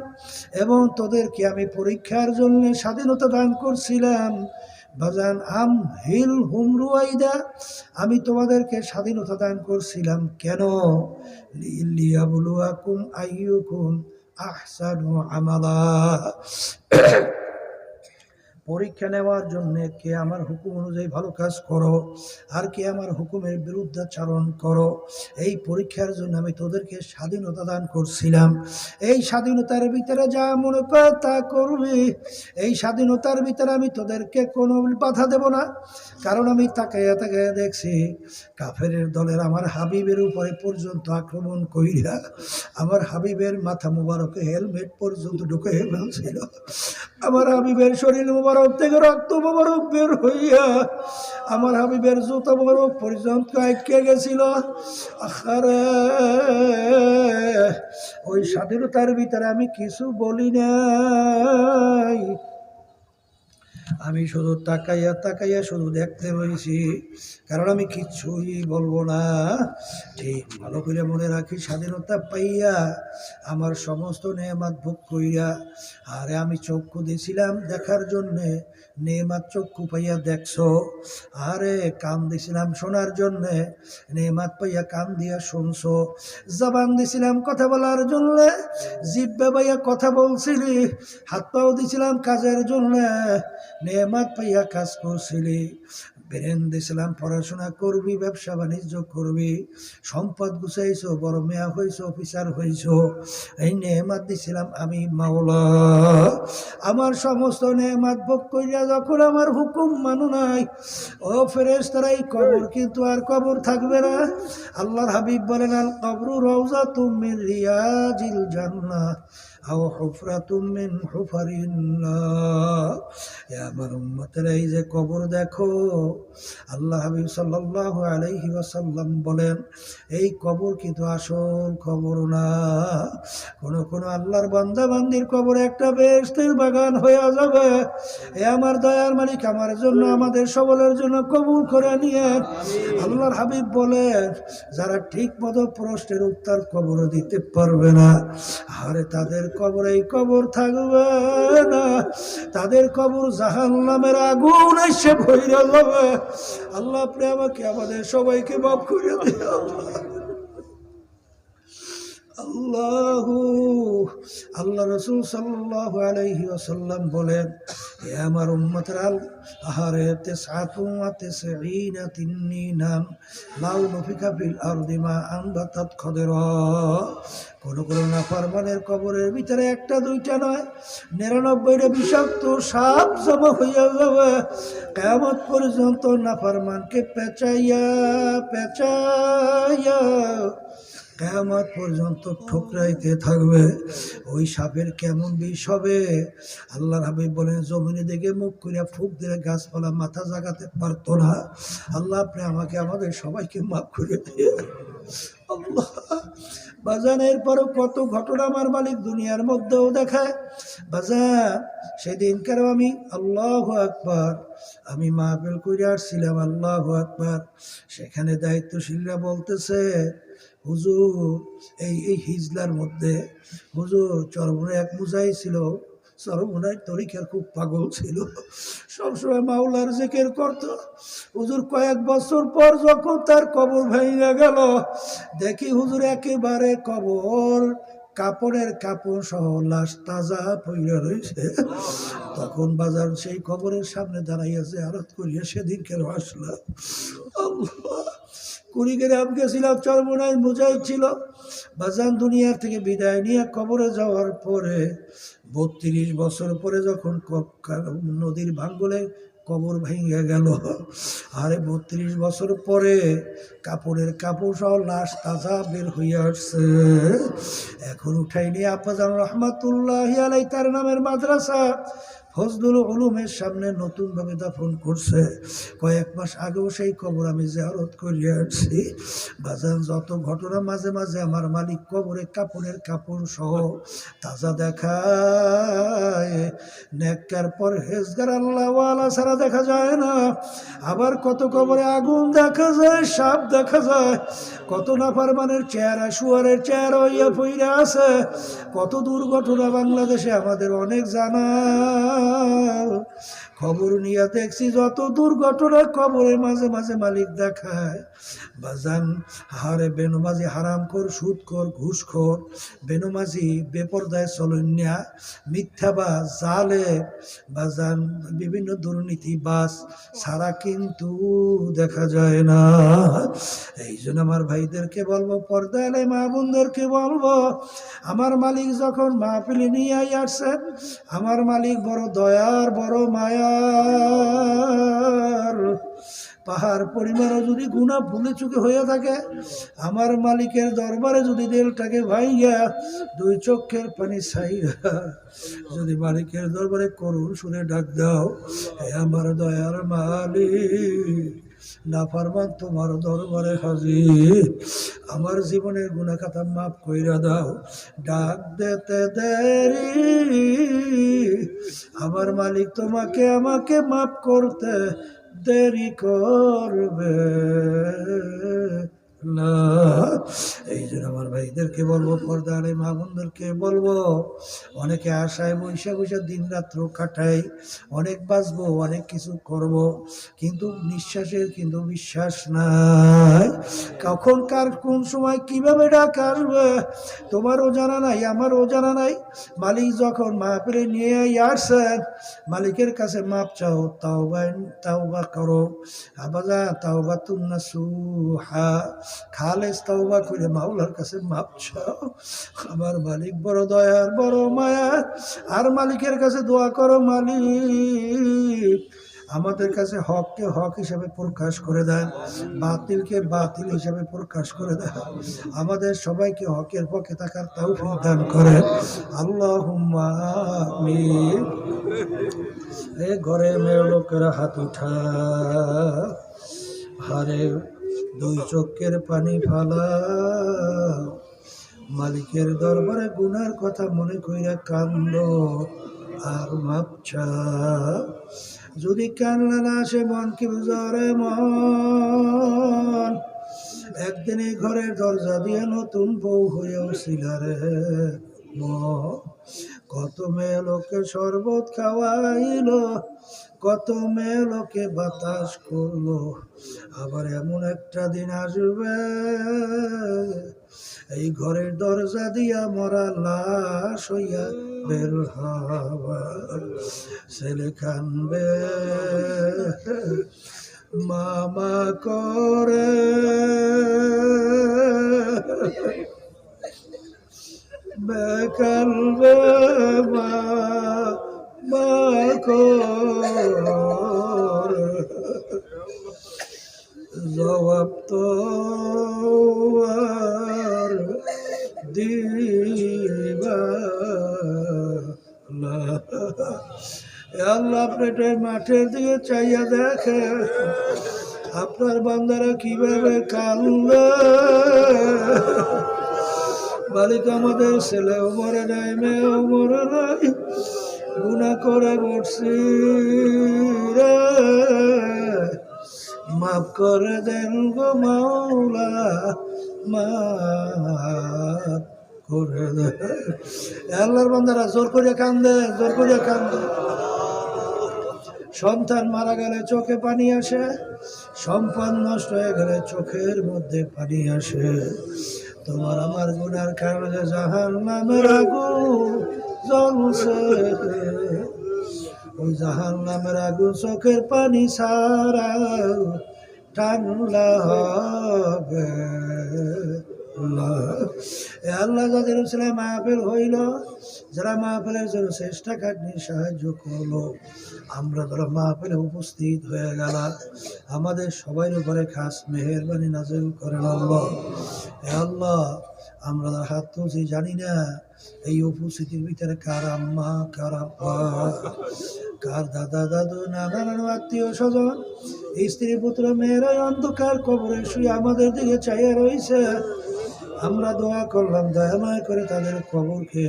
এবং তোদেরকে আমি পরীক্ষার জন্য স্বাধীনতা দান করছিলাম। বাজান আম হিল হুমরুয়াইদা, আমি তোমাদেরকে স্বাধীনতা দান করছিলাম কেন? লিয়াবলুয়াকুম আইয়ুকুম আহসানু আমালা, পরীক্ষা নেওয়ার জন্য কে আমার হুকুম অনুযায়ী ভালো কাজ করো আর কে আমার হুকুমের বিরুদ্ধাচরণ করো। এই পরীক্ষার জন্য আমি তোদেরকে স্বাধীনতা দান করছিলাম। এই স্বাধীনতার ভিতরে যা মনে কর তা করবি, এই স্বাধীনতার ভিতরে আমি তোদেরকে কোনো বাধা দেব না। কারণ আমি তাকাইয়া তাকাইয়া দেখছি কাফেরের দলের আমার হাবিবের উপরে পর্যন্ত আক্রমণ কইরা আমার হাবিবের মাথা মুবারকে হেলমেট পর্যন্ত ঢুকে ফেলছিল। আমার হাবিবের শরীর মুবারক থেকে রক্ত মুবারক বের হইয়া আমার হাবিবের জুতা মুবারক পর্যন্ত আটকে গেছিল। আরে ওই স্বাধীনতার ভিতরে আমি কিছু বলি নাই। আমি শুধু তাকাইয়া তাকাইয়া শুধু দেখতে হয়েছি, কারণ আমি কিচ্ছুই বলবো না। ঠিক ভালো করে মনে রাখি, স্বাধীনতা পাইয়া আমার সমস্ত নেয়ামত ভোগ কইরা, আরে আমি চক্ষু দিয়েছিলাম দেখার জন্যে, নেয়ামত চক্ষু পাইয়া দেখছো। আরে কান দিছিলাম শোনার জন্যে, নেয়ামত পাইয়া কান দিয়া শুনছো। জবান দিছিলাম কথা বলার জন্যে, জিহ্বা পাইয়া কথা বলছিলি। হাত পাও দিছিলাম কাজের জন্যে, নেয়ামত পাইয়া কাজ করছিলি। ব্রেন দিছিলাম পড়াশোনা করবি, ব্যবসা বাণিজ্য করবি, সম্পদ গুছাইছো, বড় মেয়া হইছো, অফিসার হইছো। এই নেয়ামত দিছিলাম আমি মাওলা। আমার সমস্ত নেয়ামত ভোগ কইরা যখন আমার হুকুম মানো নাই, ও ফেরেশতারা, এই কবর কিন্তু আর কবর থাকবে না। আল্লাহর হাবিব বলেন, আল কবরু রাউযাতুম মিন রিয়াজিল জান্নাহ আও হুফরাতুম মিন হুফারিন নার। এ আমার উম্মতেরা, এই যে কবর দেখো, আল্লাহ হাবিব সাল্লাল্লাহু আলাইহি ওয়াসাল্লাম বলেন, এই কবর কিন্তু আসল কবর না। কোন আল্লাহর বান্দা বান্দির কবর একটা বেহেশতের বাগান হয়ে যাবে। এ আমার দয়ার মালিক আমার জন্য, আমাদের সকলের জন্য কবুল করে নিয়েন। আল্লাহর হাবিব বলেন, যারা ঠিক মতো প্রশ্নের উত্তর কবর দিতে পারবে না, আরে তাদের কবর এই কবর থাকবে না, তাদের কবর জাহান্নামের আগুন এসে ভরে যাবে। আল্লাহ আপনি আমাকে আমাদের সবাইকে মাফ করে দিন। আল্লাহ রাসূল সাল্লাল্লাহু আলাইহি ওয়াসাল্লাম বলেন, হে আমার উম্মতেরা, আহারে তিসআতুন ওয়া তিসঈনা তিন্নিনান লাউ নুফিকা ফিল আরদি মা আনবাতাত খাদরা। কোন নাফরমানের কবরের ভিতরে একটা দুইটা নয়, 99টা বিষাক্ত সাপ জমা হইয়া যাবে। কিয়ামত পর্যন্ত নাফরমানকে পেঁচাইয়া পেঁচাইয়া কিয়ামত পর্যন্ত ঠুকরাইতে থাকবে। ওই সাপের কেমন বিষ হবে, আল্লাহর হাবিব বলেন, জমিনে দেখে মুখ করিয়া ফুঁক দিলে গাছপালা মাথা জাগাতে পারতো না। আল্লাহ আপনি আমাকে আমাদের সবাইকে মাফ করে দিয়ে। আল্লাহ বাজান, এরপরও কত ঘটনা আমার মালিক দুনিয়ার মধ্যেও দেখায়। বাজান, সেদিনকার আমি আল্লাহু আকবার, আমি মাহফিল করে আসছিলাম, আল্লাহু আকবার, সেখানে দায়িত্বশীলরা বলতেছে, হুজুর এই হিজলার মধ্যে হুজুর চরমনে এক মুজাই ছিল, চরমনায় তরিকার খুব পাগল ছিল, সবসময় মাওলার জিকির করত। হুজুর কয়েক বছর পর যখন তার কবর ভেঙে গেল, দেখি হুজুর একেবারে কবর কাপড়ের কাপড় সহ লাশ তাজা পইরা রয়েছে। তখন বাজার সেই কবরের সামনে দাঁড়াইয়া জিয়ারত করিয়া সেদিনকে আসলাম। আল্লাহ, কুড়িগ্রাম গেছিলাম, চরমনায় মুজাহিদ ছিল। বাজান দুনিয়ার থেকে বিদায় নিয়ে কবরে যাওয়ার পরে 32 বছর পরে যখন নদীর ভাঙ্গলে কবর ভেঙে গেল, আরে 32 বছর পরে কাপড়ের কাপড় সহ লাশ তাজা বের হইয়া আসছে। এখন উঠাই নিয়ে আব্বাজান রহমাতুল্লাহি আলাইহি তার নামের মাদ্রাসা ফজলুল উলুমের সামনে নতুনভাবে দাফন করছে। কয়েক মাস আগেও সেই কবর আমি জিয়ারত করিয়া আসছি। বাজান, যত ঘটনা মাঝে মাঝে আমার মালিক কবরে কাপড়ের কাপড় সহ তাজা দেখায়। নেককার পরহেজগার আল্লাহওয়ালা ছাড়া দেখা যায় না। আবার কত কবরে আগুন দেখা যায়, সাপ দেখা যায়, কত নাফরমানের চেহারা শুয়ারের চেহারা হইয়া পইরা আছে। কত দুর্ঘটনা বাংলাদেশে আমাদের অনেক জানা। খবর নিয়ে দেখছি যত দুর্ঘটনা কবরে মাঝে মাঝে মালিক দেখায়। বাজান, হারে বেনমাজি হারামখোর, সুদখোর, ঘুষখোর, বেনমাজি, বেপরদায় চলন্যা, মিথ্যাবাজ, জালে, বাজান বিভিন্ন দুর্নীতিবাজ ছাড়া কিন্তু দেখা যায় না। এই জন্য আমার ভাইদেরকে বলবো, পর্দায় মা বোনদেরকে বলবো, আমার মালিক যখন মাহফিলে নিয়ে আসছেন, আমার মালিক বড় দয়ার, বড় মায়ার। পাহাড় পরিমাণও যদি গুনাহ ভুলে চুকে হয়ে থাকে, আমার মালিকের দরবারে যদি দিলটাকে ভাইয়া 2 চোখের পানি ছাইরা যদি মালিকের দরবারে করুণ শুনে ডাক দাও, হে আমার দয়ার মালিক, নাফরমান তোমার দরবারে হাজির, আমার জীবনের গুনাহ খাতা মাফ কইরা দাও। ডাক দিতে দেরি, আমার মালিক তোমাকে আমাকে মাফ করতে দেরি করবে না। এই জন্য আমার ভাইদেরকে বলবো, পর্দারে মা বোনদেরকে বলবো, অনেকে আশায় বৈশা বৈশা দিন রাত্র কাটাই, অনেক বাঁচবো, অনেক কিছু করব, কিন্তু নিঃশ্বাসের কিন্তু বিশ্বাস নাই। কখন কার কোন সময় কিভাবে ডাক আসবে তোমারও জানা নাই, আমারও জানা নাই। মালিক যখন মাহফিলে নিয়ে আসছেন, মালিকের কাছে মাপ চাও, তাওবা করো। আবাজা তাওবা তুন্নাসুহা, খালেস তাওবা করে মাওলার কাছে মাপ চাও। আমার মালিক বড় দয়ার, বড় মায়ার। আর মালিকের কাছে দোয়া করো, মালিক আমাদের কাছে হককে হক হিসাবে প্রকাশ করে দেন, বাতিলকে বাতিল হিসাবে প্রকাশ করে দেন। আমাদের সবাইকে হকের পক্ষে থাকার তৌফিক দান করেন, আল্লাহুম্মা আমিন। এ ঘরে মেয়ে লোকেরা হাত উঠা, হারে দুই চোখের পানি ফালা, মালিকের দরবারে গুনার কথা মনে কইরা কান্দ আর মাপ চাও। যদি কান্না না আসে মন কি বুঝারে মন, একদিন এই ঘরের দরজা দিয়ে নতুন বউ হয়ে উছিলারে মন। কত মেয়ে লোকে শরবত খাওয়াইল, কত মেয়ে লোকে বাতাস করলো, আবার এমন একটা দিন আসবে এই ঘরের দরজা দিয়া মরা লাশ হইয়া বের হওয়া। ছেলে কানবে মামা করে, কানবে মা করে, জবাব তো আর দিবা না। আল্লাহ আপনি মাঠের দিকে চাইয়া দেখে আপনার বান্দারা কিভাবে কান্দে। মালিক আমাদের ছেলেও মরে নাই, মেয়েও মরে নাই, গুনাহ করে বসছি রে, মাফ করে দেন গো মাওলা, মাফ করে দেন। আল্লাহর বান্দারা জোর করে কান্দে, জোর করে কান্দে। সন্তান মারা গেলে চোখে পানি আসে, সম্পদ নষ্ট হয়ে গেলে চোখের মধ্যে পানি আসে। তোমার আমার গুনার কারণে জাহান্নামের আগুন জ্বলছে, ওই জাহান্নামের আগুন চোখের পানি ছাড়া ঠান্ডা হবে না। আল্লাহ যাদের ছেলে মাহফিল হইল, যারা মাহফিলের জন্য চেষ্টা খাটনি সাহায্য করলো, আমরা যারা মাহফিলে উপস্থিত হয়ে গেলাম, আমাদের সবার উপরে খাস মেহেরবানি নাযিল করেন আল্লাহ। আল্লাহ আমরা হাত তুলছি, জানি না এই উপস্থিতির ভিতরে কার আম্মা, কার আব্বা, কার দাদা দাদু, নানা নানু, আত্মীয় স্বজন, স্ত্রী পুত্র মেয়েরা অন্ধকার কবরে শুয়ে আমাদের দিকে চাইয়া রয়েছে। আমরা দোয়া করলাম দয়াময় করে তাদের কবরকে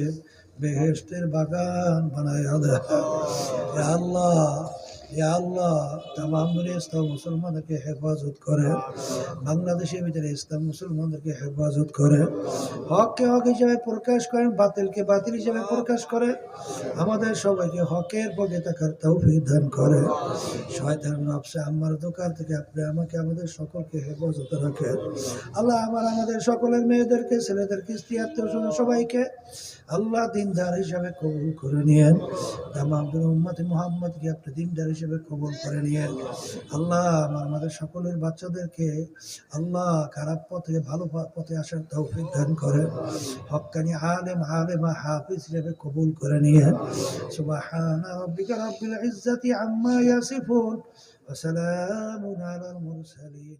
বেহেশতের বাগান বানায় দেয়। আল্লাহ, আল্লাহ তামাম ইসলাম মুসলমানদেরকে হেফাজত করে, বাংলাদেশের ভিতরে ইসলাম মুসলমানদেরকে হেফাজত করে, হককে হক হিসেবে প্রকাশ করেন, বাতিলকে বাতিল হিসেবে প্রকাশ করে, আমাদের সবাইকে হকের পক্ষে থাকার তৌফিক দান করে। শয়তান নফসে আমার দোকান থেকে আপনি আমাকে আমাদের সকলকে হেফাজত রাখেন। আল্লাহ আমাদের সকলের মেয়েদেরকে, ছেলেদেরকে, স্ত্রী, আত্মীয় সবাইকে আল্লাহ দিনদার হিসাবে কবুল করে নিয়েন। তামাম উম্মতে মুহাম্মদকে আপনি দিনদার হিসেবে কবুল করে নিয়েন। আল্লাহ আমাদের সকলের বাচ্চাদেরকে আল্লাহ খারাপ পথে ভালো পথে আসার তৌফিক দান করেন। হক্কানি আলেম, আলেমা, হাফিজ হিসেবে কবুল করে নিয়েন। সুবহানা রাব্বিকা রাব্বিল ইজ্জাতি আম্মা ইয়াসিফুন ওয়া সালামুন আলাল মুরসালিন।